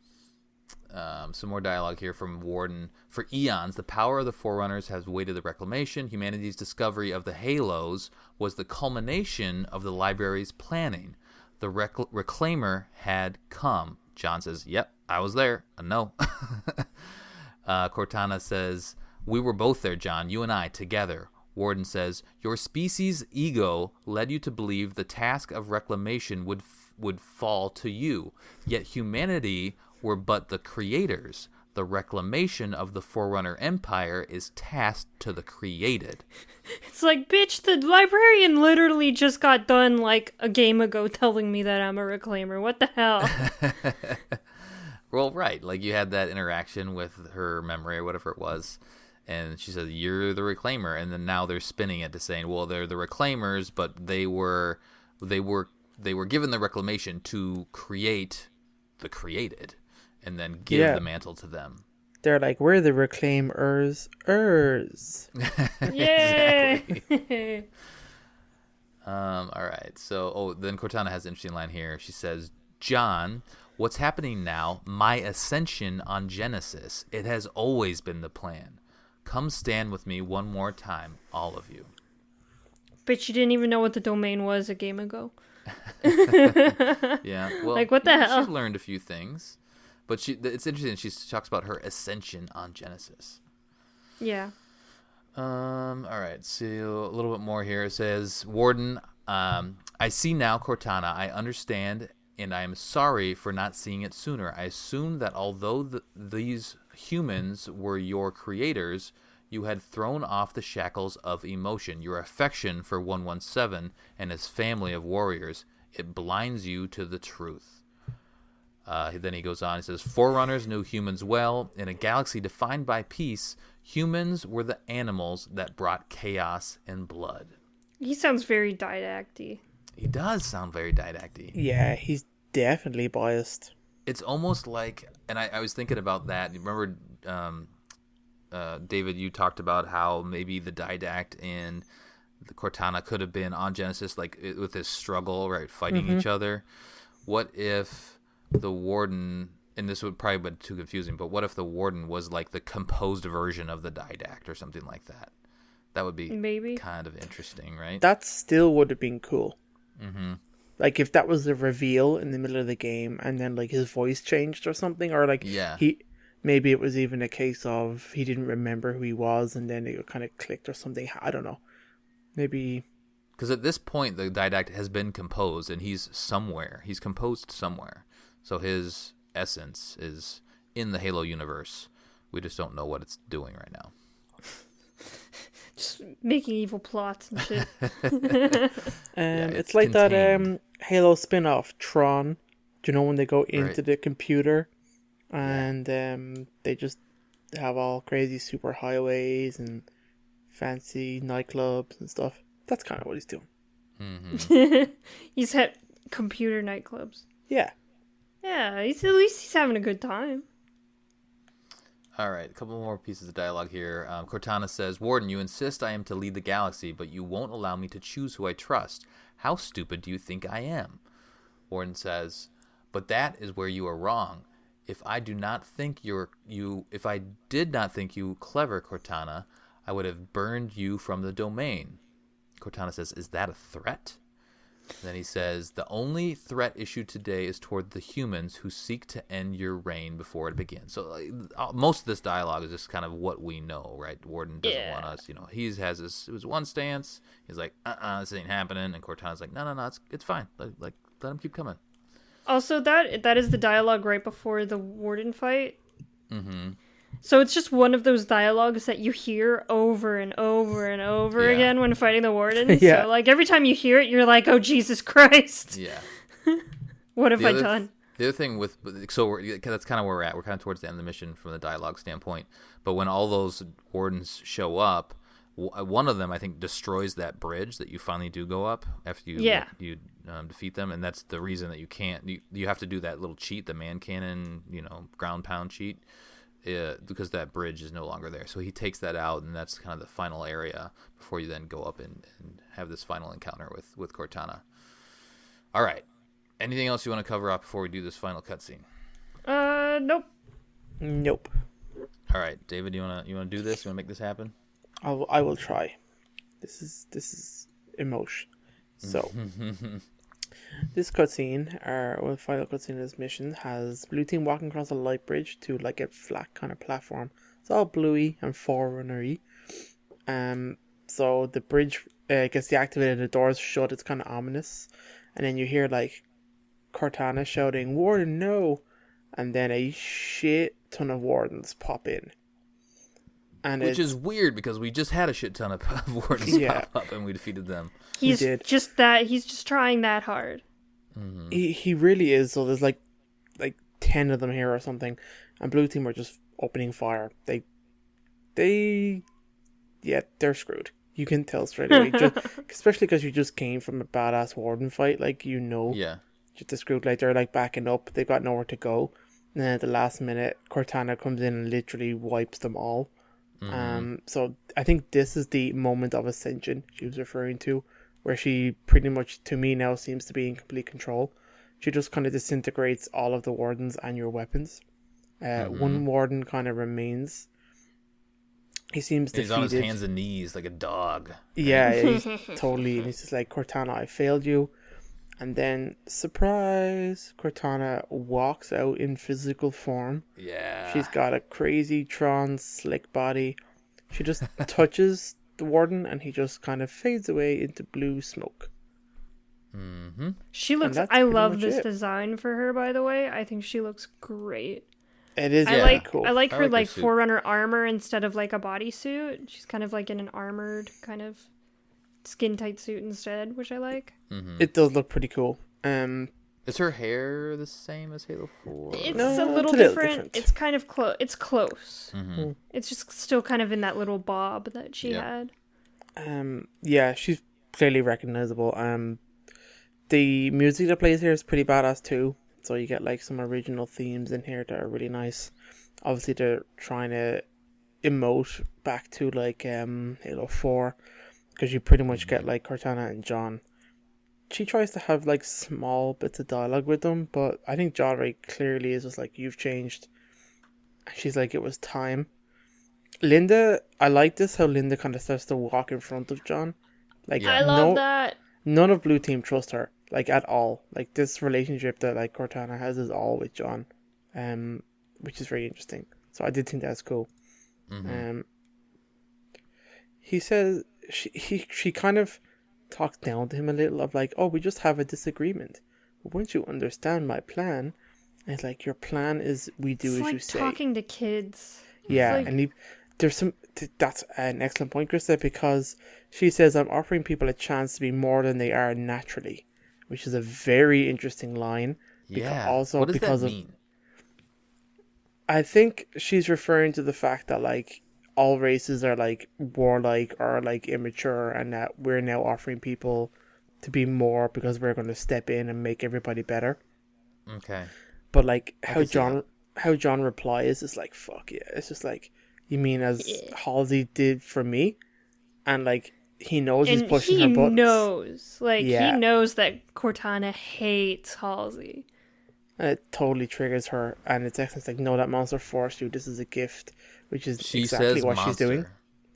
A: Some more dialogue here from Warden. "For eons, the power of the Forerunners has weighted the Reclamation. Humanity's discovery of the Halos was the culmination of the library's planning. The Reclaimer had come." John says, "Yep, I was there. I know." Cortana says, "We were both there, John, you and I, together." Warden says, "Your species' ego led you to believe the task of reclamation would fall to you. Yet humanity were but the creators. The reclamation of the Forerunner Empire is tasked to the created."
C: It's like, bitch, the librarian literally just got done like a game ago telling me that I'm a reclaimer. What the hell?
A: Well, right. Like, you had that interaction with her memory or whatever it was, and she said, "You're the reclaimer," and then now they're spinning it to saying, well, they're the reclaimers, but they were given the reclamation to create the created, and then give the mantle to them.
B: They're like, we're the reclaimers.
C: Yay!
A: All right. So, then Cortana has an interesting line here. She says, "John, what's happening now? My ascension on Genesis. It has always been the plan. Come stand with me one more time, all of you."
C: But you didn't even know what the domain was a game ago.
A: Yeah. Well,
C: like, what the hell?
A: She learned a few things. But it's interesting. She talks about her ascension on Genesis.
C: Yeah.
A: All right. So a little bit more here. It says, "Warden, I see now, Cortana. I understand, and I am sorry for not seeing it sooner. I assumed that although these humans were your creators, you had thrown off the shackles of emotion. Your affection for 117 and his family of warriors, it blinds you to the truth." Then he goes on, he says, "Forerunners knew humans well. In a galaxy defined by peace, humans were the animals that brought chaos and blood."
C: He sounds very didacty.
A: He does sound very didacty.
B: Yeah, he's definitely biased.
A: It's almost like, and I was thinking about that. You remember, David, you talked about how maybe the didact in the Cortana could have been on Genesis, like with this struggle, right, fighting each other. What if the Warden, and this would probably be too confusing, but what if the Warden was like the composed version of the didact or something like that? That would be
C: maybe
A: kind of interesting, right?
B: That still would have been cool.
A: Mm-hmm.
B: Like, if that was the reveal in the middle of the game and then like his voice changed or something, or like maybe it was even a case of he didn't remember who he was and then it kind of clicked or something. I don't know. Maybe
A: because at this point the didact has been composed and he's composed somewhere. So his essence is in the Halo universe. We just don't know what it's doing right now.
C: Just making evil plots and shit.
B: It's like contained. That Halo spin-off, Tron. Do you know when they go into the computer and they just have all crazy super highways and fancy nightclubs and stuff? That's kind of what he's doing.
A: Mm-hmm.
C: He's at computer nightclubs.
B: Yeah.
C: Yeah, at least he's having a good time.
A: All right, a couple more pieces of dialogue here. Cortana says, Warden, you insist I am to lead the galaxy, but you won't allow me to choose who I trust. How stupid do you think I am? Warden says, but that is where you are wrong. If I did not think you clever, Cortana, I would have burned you from the domain. Cortana says, is that a threat? Then he says, the only threat issued today is toward the humans who seek to end your reign before it begins. So most of this dialogue is just kind of what we know, right? Warden doesn't want us, he has his one stance. He's like, this ain't happening. And Cortana's like, no, it's fine. Let him keep coming.
C: Also, that is the dialogue right before the Warden fight.
A: Mm-hmm.
C: So it's just one of those dialogues that you hear over and over and over again when fighting the Warden.
B: Yeah.
C: So, like, every time you hear it, you're like, oh, Jesus Christ.
A: Yeah.
C: What have I done?
A: The other thing that's kind of where we're at. We're kind of towards the end of the mission from the dialogue standpoint. But when all those Wardens show up, one of them, I think, destroys that bridge that you finally do go up after you defeat them. And that's the reason that you can't. You have to do that little cheat, the man cannon, ground pound cheat. Because that bridge is no longer there. So he takes that out, and that's kind of the final area before you then go up and have this final encounter with Cortana. All right. Anything else you want to cover up before we do this final cutscene?
B: Nope.
A: All right, David, you wanna do this? You wanna make this happen?
B: I will try. This is emotion. So this cutscene, or final cutscene of this mission, has Blue Team walking across a light bridge to like a flat kind of platform. It's all bluey and forerunner-y. So the bridge gets deactivated, the doors shut, it's kind of ominous. And then you hear like Cortana shouting, Warden, no! And then a shit ton of Wardens pop in.
A: Which is weird because we just had a shit ton of Wardens pop up and we defeated them.
C: He's just trying that hard.
B: Mm-hmm. He really is. So there's like 10 of them here or something, and Blue Team are just opening fire. They're screwed. You can tell straight away, especially because you just came from a badass Warden fight. Just screwed. Like they're like backing up. They've got nowhere to go. And then at the last minute, Cortana comes in and literally wipes them all. Mm-hmm. So I think this is the moment of ascension she was referring to, where she pretty much, to me now, seems to be in complete control. She just kind of disintegrates all of the Wardens and your weapons. One Warden kind of remains. He seems defeated.
A: He's on his hands and knees like a dog.
B: Yeah, he's totally. And he's just like, Cortana, I failed you. And then, surprise, Cortana walks out in physical form.
A: Yeah.
B: She's got a crazy Tron slick body. She just touches the Warden and he just kind of fades away into blue smoke.
A: Mm-hmm.
C: She looks... I love this design for her, by the way. I think she looks great.
B: It is cool.
C: I like her like Forerunner armor instead of like a bodysuit. She's kind of like in an armored kind of skin tight suit instead, which I like.
B: Mm-hmm. It does look pretty cool.
A: Is her hair the same as Halo 4?
C: It's a little different. It's kind of close. It's close. Mm-hmm. It's just still kind of in that little bob that she had.
B: Yeah, she's clearly recognizable. The music that plays here is pretty badass too. So you get like some original themes in here that are really nice. Obviously, they're trying to emote back to like Halo 4, because you pretty much get like Cortana and John. She tries to have like small bits of dialogue with them, but I think John very clearly is just like, you've changed. She's like, it was time. Linda, I like this, how Linda kind of starts to walk in front of John. Like,
C: I love that.
B: None of Blue Team trust her, like at all. Like this relationship that like Cortana has is all with John, which is very interesting. So I did think that's cool. Mm-hmm. He says she kind of talks down to him a little of like, oh, we just have a disagreement. But once you understand my plan, and it's like, your plan is we do as you say.
C: It's like talking to kids.
B: Yeah, and that's an excellent point, Krysta, because she says, I'm offering people a chance to be more than they are naturally, which is a very interesting line.
A: Yeah.
B: Also,
A: what does
B: because
A: that mean?
B: I think she's referring to the fact that like all races are like warlike or like immature, and that we're now offering people to be more because we're going to step in and make everybody better.
A: Okay.
B: But like how how John replies is like, fuck yeah. It's just like, you mean as Halsey did for me? And like, he knows he's
C: And
B: pushing
C: he
B: her buttons.
C: knows. Like,
B: Yeah.
C: he knows that Cortana hates Halsey.
B: And it totally triggers her. And it's like, no, that monster forced you. This is a gift. Which is
A: She
B: exactly
A: says
B: what
A: monster.
B: she's doing.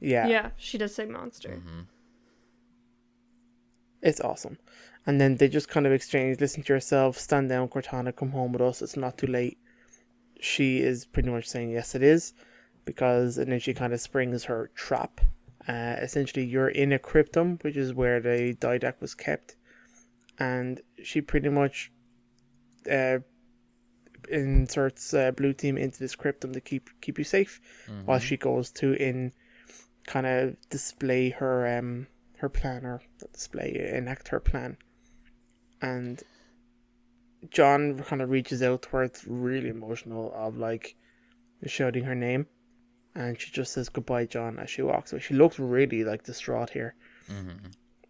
B: Yeah.
C: Yeah, she does say monster.
A: Mm-hmm.
B: It's awesome. And then they just kind of exchange, listen to yourself, stand down, Cortana, come home with us. It's not too late. She is pretty much saying, yes, it is. And then she kind of springs her trap. Essentially, you're in a cryptum, which is where the Didac was kept. And she pretty much inserts Blue Team into this cryptum to keep you safe, while she goes to kind of display her plan, or not display, enact her plan. And John kind of reaches out to her. It's really emotional, of like shouting her name, and she just says goodbye, John, as she walks away. She looks really like distraught here.
A: Mm-hmm.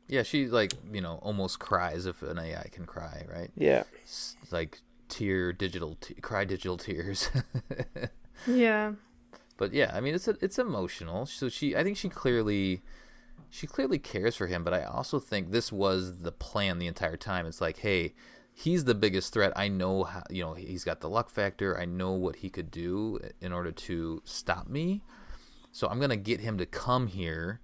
A: Yeah, she like almost cries if an AI can cry, right?
B: Yeah,
A: It's like cry digital tears.
C: Yeah.
A: But yeah, I mean it's emotional. So I think she clearly cares for him, but I also think this was the plan the entire time. It's like, hey, he's the biggest threat. I know how, he's got the luck factor. I know what he could do in order to stop me. So I'm going to get him to come here.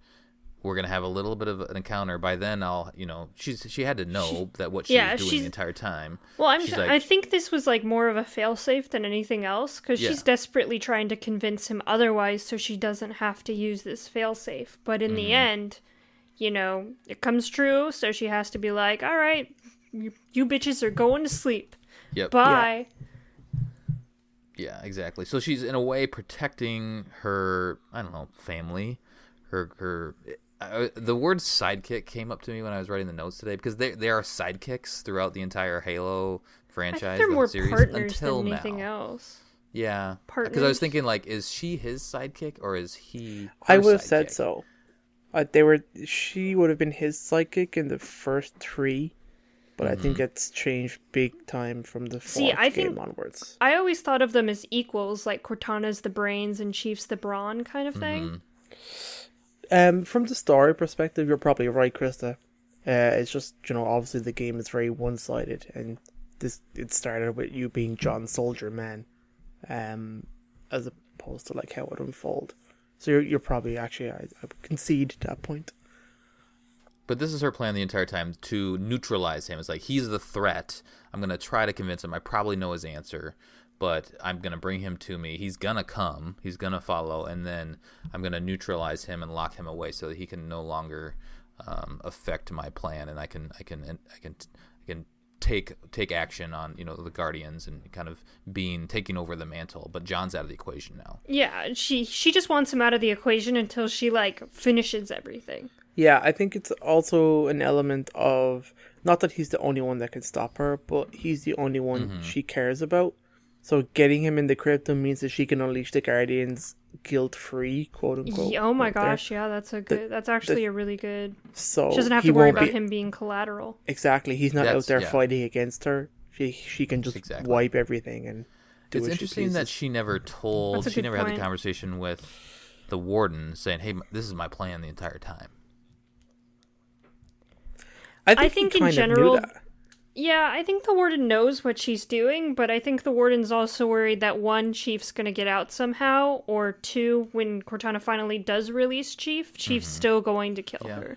A: We're going to have a little bit of an encounter. By then I'll, she had to know that what she was doing the entire time.
C: Well, I think this was like more of a failsafe than anything else, because she's desperately trying to convince him otherwise so she doesn't have to use this failsafe. But in the end, it comes true, so she has to be like, all right, you bitches are going to sleep.
A: Yep.
C: Bye.
A: Yeah, exactly. So she's in a way protecting her, I don't know, family. The word sidekick came up to me when I was writing the notes today, because they are sidekicks throughout the entire Halo franchise.
C: I think they're more
A: series,
C: partners
A: until
C: than anything
A: now.
C: else.
A: Yeah,
C: Partners.
A: because I was thinking, like, is she his sidekick or is he?
B: I would have
A: sidekick?
B: said so. She would have been his sidekick in the first 3, but I think it's changed big time from the 4th game onwards.
C: I always thought of them as equals, like Cortana's the brains and Chief's the brawn kind of thing.
B: From the story perspective, you're probably right, Krysta. It's just, obviously the game is very one-sided, and it started with you being John Soldier Man, as opposed to like how it would unfold. So you're probably actually, I concede that point.
A: But this is her plan the entire time, to neutralize him. It's like, he's the threat. I'm going to try to convince him. I probably know his answer, but I'm going to bring him to me. He's going to come. He's going to follow. And then I'm going to neutralize him and lock him away so that he can no longer affect my plan. And I can take action on, the Guardians, and kind of taking over the mantle. But John's out of the equation now.
C: Yeah, she just wants him out of the equation until she finishes everything.
B: Yeah, I think it's also an element of, not that he's the only one that can stop her, but he's the only one she cares about. So getting him in the cryptum means that she can unleash the Guardians guilt-free, quote-unquote.
C: Oh my gosh, yeah, that's actually a really good...
B: So
C: she doesn't have to worry about him being collateral.
B: Exactly, he's not out there fighting against her. She can just wipe everything and do
A: It's
B: what
A: interesting
B: she
A: that she never had the
C: point.
A: conversation with the warden saying, hey, this is my plan the entire time.
B: I think in general...
C: Yeah, I think the warden knows what she's doing, but I think the warden's also worried that 1, Chief's gonna get out somehow, or 2, when Cortana finally does release Chief's still going to kill her.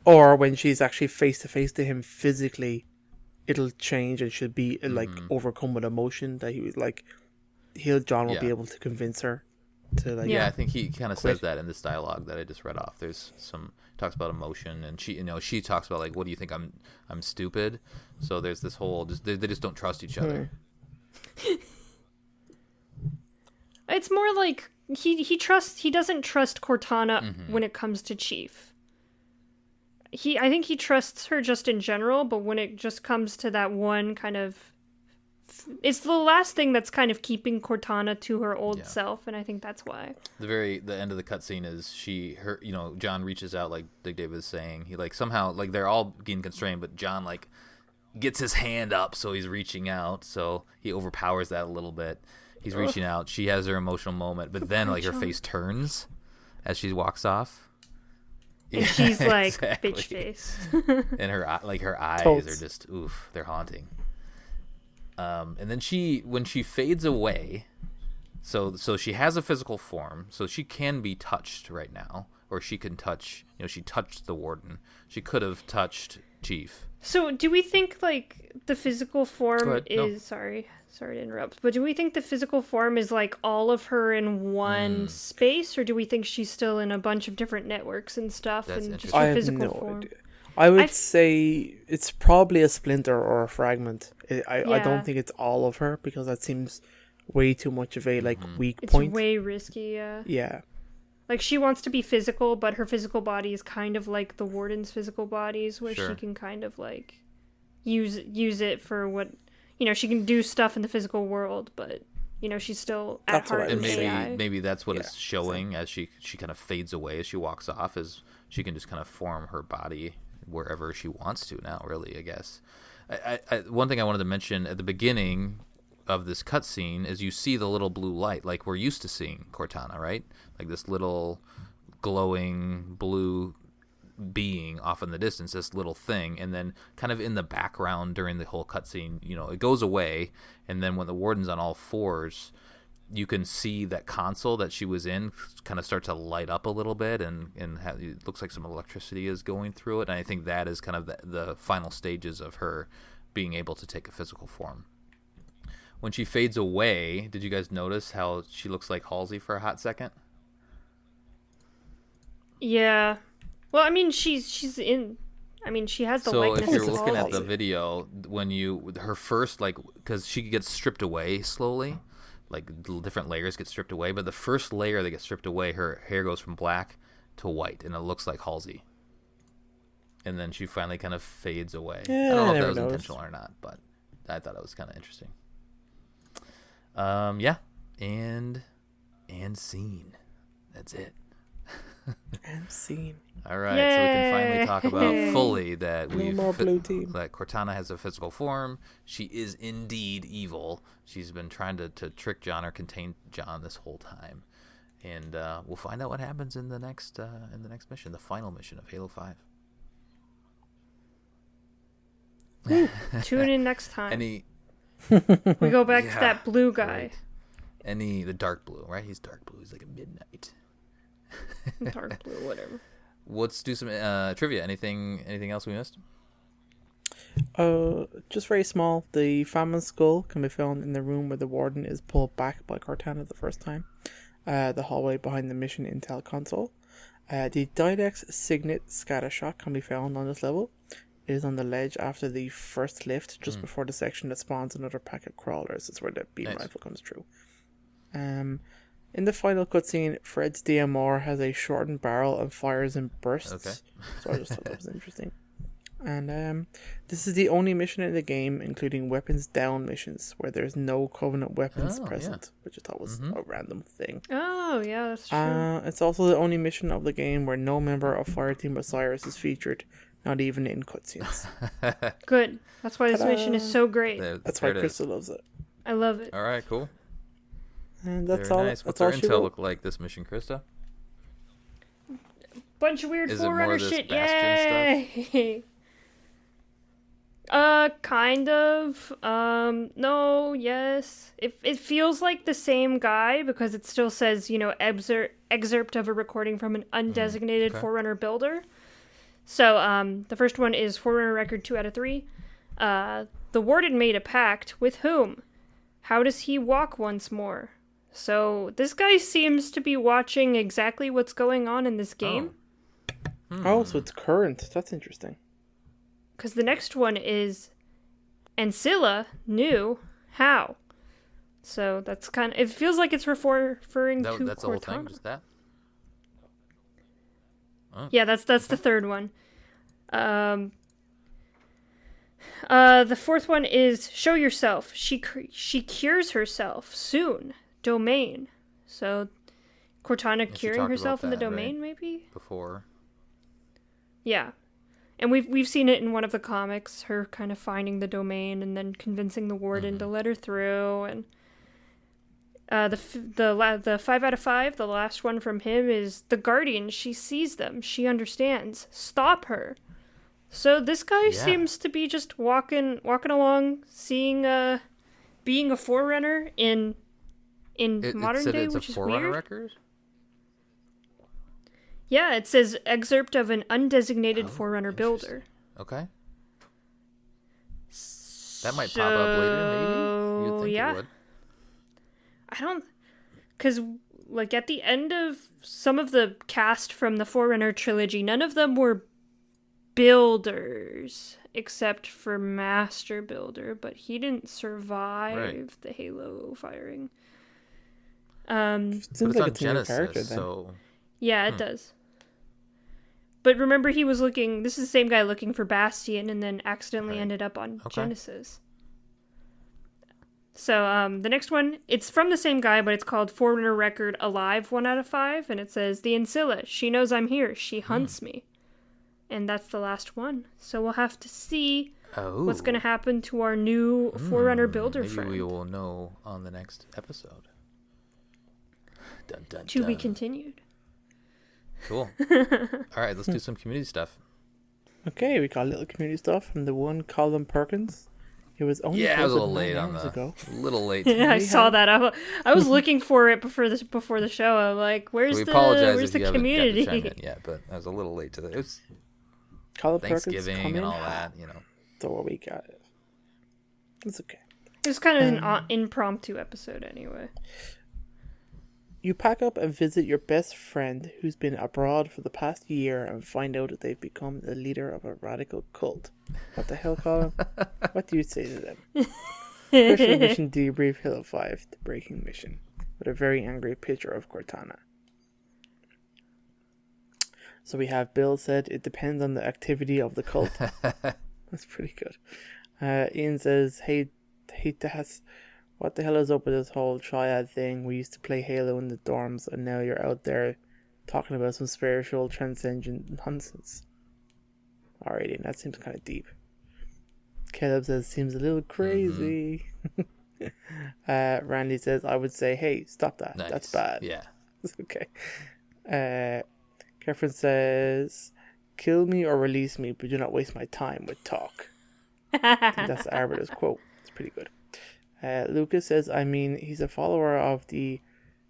B: Or when she's actually face-to-face to him physically, it'll change and she'll be overcome with emotion that he was like, John will be able to convince her to
A: I think he kind of says that in this dialogue that I just read off. There's some talks about emotion, and she talks about like, what do you think, I'm stupid? So there's this whole they just don't trust each other.
C: It's more like he doesn't trust Cortana when it comes to Chief. I think he trusts her just in general, but when it just comes to that one kind of, it's the last thing that's kind of keeping Cortana to her old self, and I think that's why. The
A: end of the cutscene is John reaches out, like David was saying. He somehow they're all getting constrained, but John gets his hand up, so he's reaching out. So he overpowers that a little bit. He's reaching out. She has her emotional moment, but then like her face turns as she walks off.
C: And she's like, bitch face.
A: And her eyes are just, oof, they're haunting. And then when she fades away, so she has a physical form, so she can be touched right now, or she can touch, she touched the warden. She could have touched Chief.
C: So do we think like the physical form is,
A: No.
C: sorry to interrupt, but do we think the physical form is like all of her in one space, or do we think she's still in a bunch of different networks and stuff?
A: That's
C: and just
A: interesting.
C: her
B: I have
C: physical
B: no
C: form?
B: idea. I would say it's probably a splinter or a fragment. I
C: Yeah.
B: don't think it's all of her, because that seems way too much of a weak
C: It's
B: point.
C: way risky, yeah.
B: Yeah.
C: Like, she wants to be physical, but her physical body is kind of like the warden's physical bodies, where
A: Sure.
C: she can kind of like use it for what, she can do stuff in the physical world, but she's still at
B: That's what
C: heart
B: I
C: an
A: And
B: was
C: AI.
A: maybe that's what
B: Yeah,
A: it's showing as she kind of fades away as she walks off, is she can just kind of form her body wherever she wants to now, really, I guess. One thing I wanted to mention at the beginning of this cutscene is you see the little blue light, like we're used to seeing Cortana, right? Like this little glowing blue being off in the distance, this little thing, and then kind of in the background during the whole cutscene, it goes away, and then when the warden's on all fours, you can see that console that she was in kind of start to light up a little bit, and it looks like some electricity is going through it, and I think that is kind of the final stages of her being able to take a physical form. When she fades away, did you guys notice how she looks like Halsey for a hot second?
C: Yeah. Well, I mean, she's in. I mean, she has the
A: So
C: likeness
A: if you're
C: of
A: looking at the
C: Halsey.
A: video, when her first, because she gets stripped away slowly, like different layers get stripped away, but the first layer that gets stripped away, her hair goes from black to white, and it looks like Halsey. And then she finally kind of fades away.
B: Yeah,
A: I don't know
B: I
A: if that
B: never
A: was
B: noticed.
A: intentional or not, but I thought it was kind of interesting. Yeah, and scene. That's it.
B: And scene.
A: All right, so we can finally
C: Yay.
A: talk about fully that
B: more blue team.
A: that Cortana has a physical form. She is indeed evil. She's been trying to trick John or contain John this whole time, and we'll find out what happens in the next mission, the final mission of Halo 5.
C: Tune in next time.
A: Any
C: We go back to
A: Yeah,
C: that blue guy.
A: right. The dark blue, right? He's dark blue. He's like a midnight.
C: Dark blue, whatever.
A: Let's do some trivia. Anything else we missed?
B: Just very small. The famine skull can be found in the room where the warden is pulled back by Cortana the first time. The hallway behind the mission intel console. The Dydex Signet scatter shot can be found on this level. It is on the ledge after the first lift, just before the section that spawns another pack of crawlers. It's where the beam
A: Nice.
B: rifle comes through. In the final cutscene, Fred's DMR has a shortened barrel and fires in bursts.
A: Okay.
B: So I just thought that was interesting. And this is the only mission in the game, including weapons down missions, where there's no Covenant weapons
A: Oh,
B: present, which I thought was a random thing.
C: Oh, yeah, that's true.
B: It's also the only mission of the game where no member of Fireteam Osiris is featured, not even in cutscenes.
C: Good. That's why this
B: Ta-da.
C: mission is so great.
B: That's why
A: There it is.
B: Krysta loves it.
C: I love it.
A: All right, cool.
B: And that's
A: Very
B: all.
A: nice. What's
B: That's all
A: our
B: she
A: intel
B: wrote.
A: look like this mission, Krysta?
C: Bunch of weird
A: Is it more
C: Forerunner
A: of this
C: shit.
A: Bastion
C: Yay! Kind of. No, yes. It feels like the same guy because it still says, excerpt of a recording from an undesignated
A: okay.
C: Forerunner builder. So, the first one is Forerunner record 2 out of 3. The warden made a pact with whom? How does he walk once more? So, this guy seems to be watching exactly what's going on in this game.
B: Oh, so it's current. That's interesting.
C: Because the next one is Ancilla knew how. So that's kind of... It feels like it's referring to
A: That's the whole thing,
C: Cortana.
A: just that?
C: Yeah, that's the third one. The fourth one is show yourself. She cures herself soon. Domain. So Cortana
A: she
C: curing
A: talked
C: herself
A: about
C: in the
A: that, right?
C: domain, maybe?
A: Before.
C: Yeah. And we've seen it in one of the comics, her kind of finding the domain and then convincing the warden to let her through. And the 5 out of 5, the last one from him is the Guardian. She sees them. She understands. Stop her. So this guy seems to be just walking along, seeing being a Forerunner in modern day, which is Forerunner weird. Record? Yeah, it says excerpt of an undesignated Forerunner builder.
A: Okay. That might pop up later, maybe? You'd think it would.
C: I don't... Because, like, at the end of some of the cast from the Forerunner trilogy, none of them were builders, except for Master Builder, but he didn't survive the Halo firing.
B: Seems like it's
A: Genesis,
B: character,
A: so...
C: Yeah, it does. But remember, he was looking... This is the same guy looking for Bastion and then accidentally ended up on Genesis. So, the next one, it's from the same guy, but it's called Forerunner Record Alive 1 out of 5, and it says, the Ancilla, she knows I'm here, she hunts me. And that's the last one. So we'll have to see what's going to happen to our new Forerunner builder friend.
A: Maybe we will know on the next episode. Dun, dun,
C: to
A: dun.
C: be continued.
A: Cool. All right, let's do some community stuff.
B: Okay, we got a little community stuff from the one Colin Perkins. It was only
A: I was a little late on that.
B: Ago.
A: A little late.
C: Yeah, I saw that. I was looking for it before the show. I'm like, where's the community?
A: Haven't got to chime in yet, but I was a little late to that. It was
B: Colin
A: Thanksgiving and all that, you know.
B: So we got it. It's okay.
C: It was kind of an impromptu episode anyway.
B: You pack up and visit your best friend who's been abroad for the past year and find out that they've become the leader of a radical cult. What the hell, Colin? What do you say to them? Special mission debrief Halo 5, the breaking mission, with a very angry picture of Cortana. So we have Bill said it depends on the activity of the cult. That's pretty good. Ian says, hey Das, what the hell is up with this whole triad thing? We used to play Halo in the dorms, and now you're out there talking about some spiritual, transcendent nonsense. Alright, Ian, that seems kind of deep. Caleb says, seems a little crazy. Randy says, I would say, hey, stop that. Nice. That's bad.
A: Yeah.
B: Okay. Catherine says, kill me or release me, but do not waste my time with talk. I think that's the Arbiter's quote. It's pretty good. Lucas says, I mean, he's a follower of the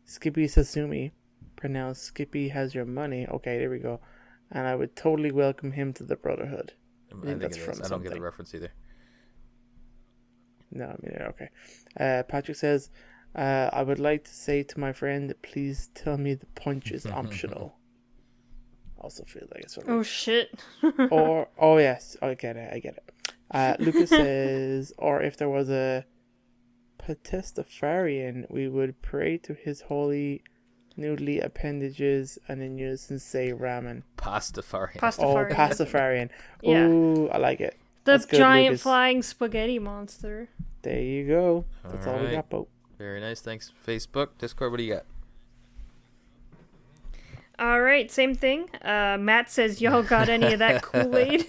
B: Skippy Sasumi, pronounced Skippy has your money. Okay, there we go. And I would totally welcome him to the Brotherhood.
A: I think that's from I don't get the reference either.
B: No, I mean, okay. Patrick says, I would like to say to my friend, please tell me the punch is optional. Also feel like it's
C: oh shit.
B: Oh yes, I get it. Lucas says, or if there was a Pastafarian, we would pray to his holy noodly appendages and in unison say ramen.
A: Pastafarian.
B: Oh, Pastafarian. Yeah. Ooh, I like it.
C: The giant Lucas. Flying spaghetti monster.
B: There you go. That's all we got, Bo.
A: Very nice. Thanks, Facebook. Discord, what do you got?
C: All right, same thing. Matt says, y'all got any of that Kool-Aid?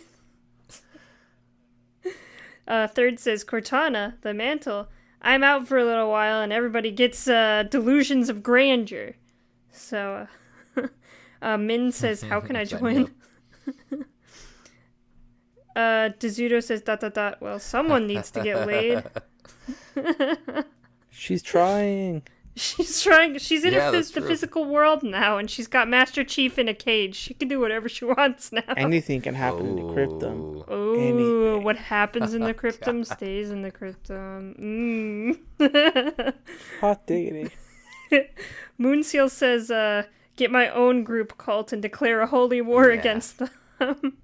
C: Third says, Cortana, the mantle. I'm out for a little while and everybody gets delusions of grandeur. So, Min says, how can I join? Dezudo says, ... Well, someone needs to get laid.
B: She's trying.
C: She's trying. She's in the physical world now, and she's got Master Chief in a cage. She can do whatever she wants now.
B: Anything can happen in the Cryptum.
C: Oh, what happens in the Cryptum stays in the Cryptum.
B: Hot diggity.
C: Moonseal says, get my own group cult and declare a holy war against them.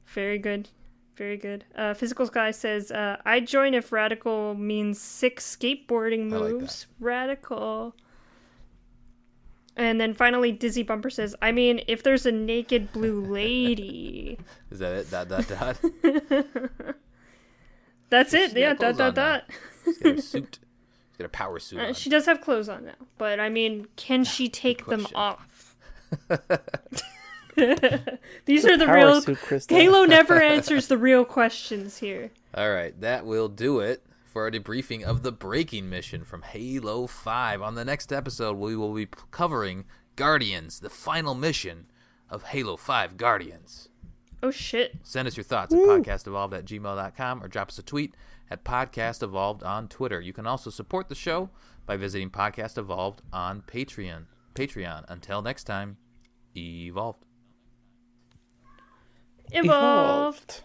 C: Very good. Very good. Physical Sky says, I'd join if radical means 6 skateboarding moves. Like radical. And then finally, Dizzy Bumper says, I mean, if there's a naked blue lady.
A: Is that it? Dot.
C: That's it. Yeah, dot.
A: She's got a suit. She's got a power suit on.
C: She does have clothes on now. But, I mean, can she take them off? These are the
B: Power
C: real.
B: suit, Krysta.
C: Halo never answers the real questions here.
A: All right, that will do it for our debriefing of the Breaking mission from Halo 5. On the next episode, we will be covering Guardians, the final mission of Halo 5 Guardians.
C: Oh, shit.
A: Send us your thoughts at podcastevolved@gmail.com or drop us a tweet at podcastevolved on Twitter. You can also support the show by visiting Podcast Evolved on Patreon. Until next time, evolved.
C: Evolved.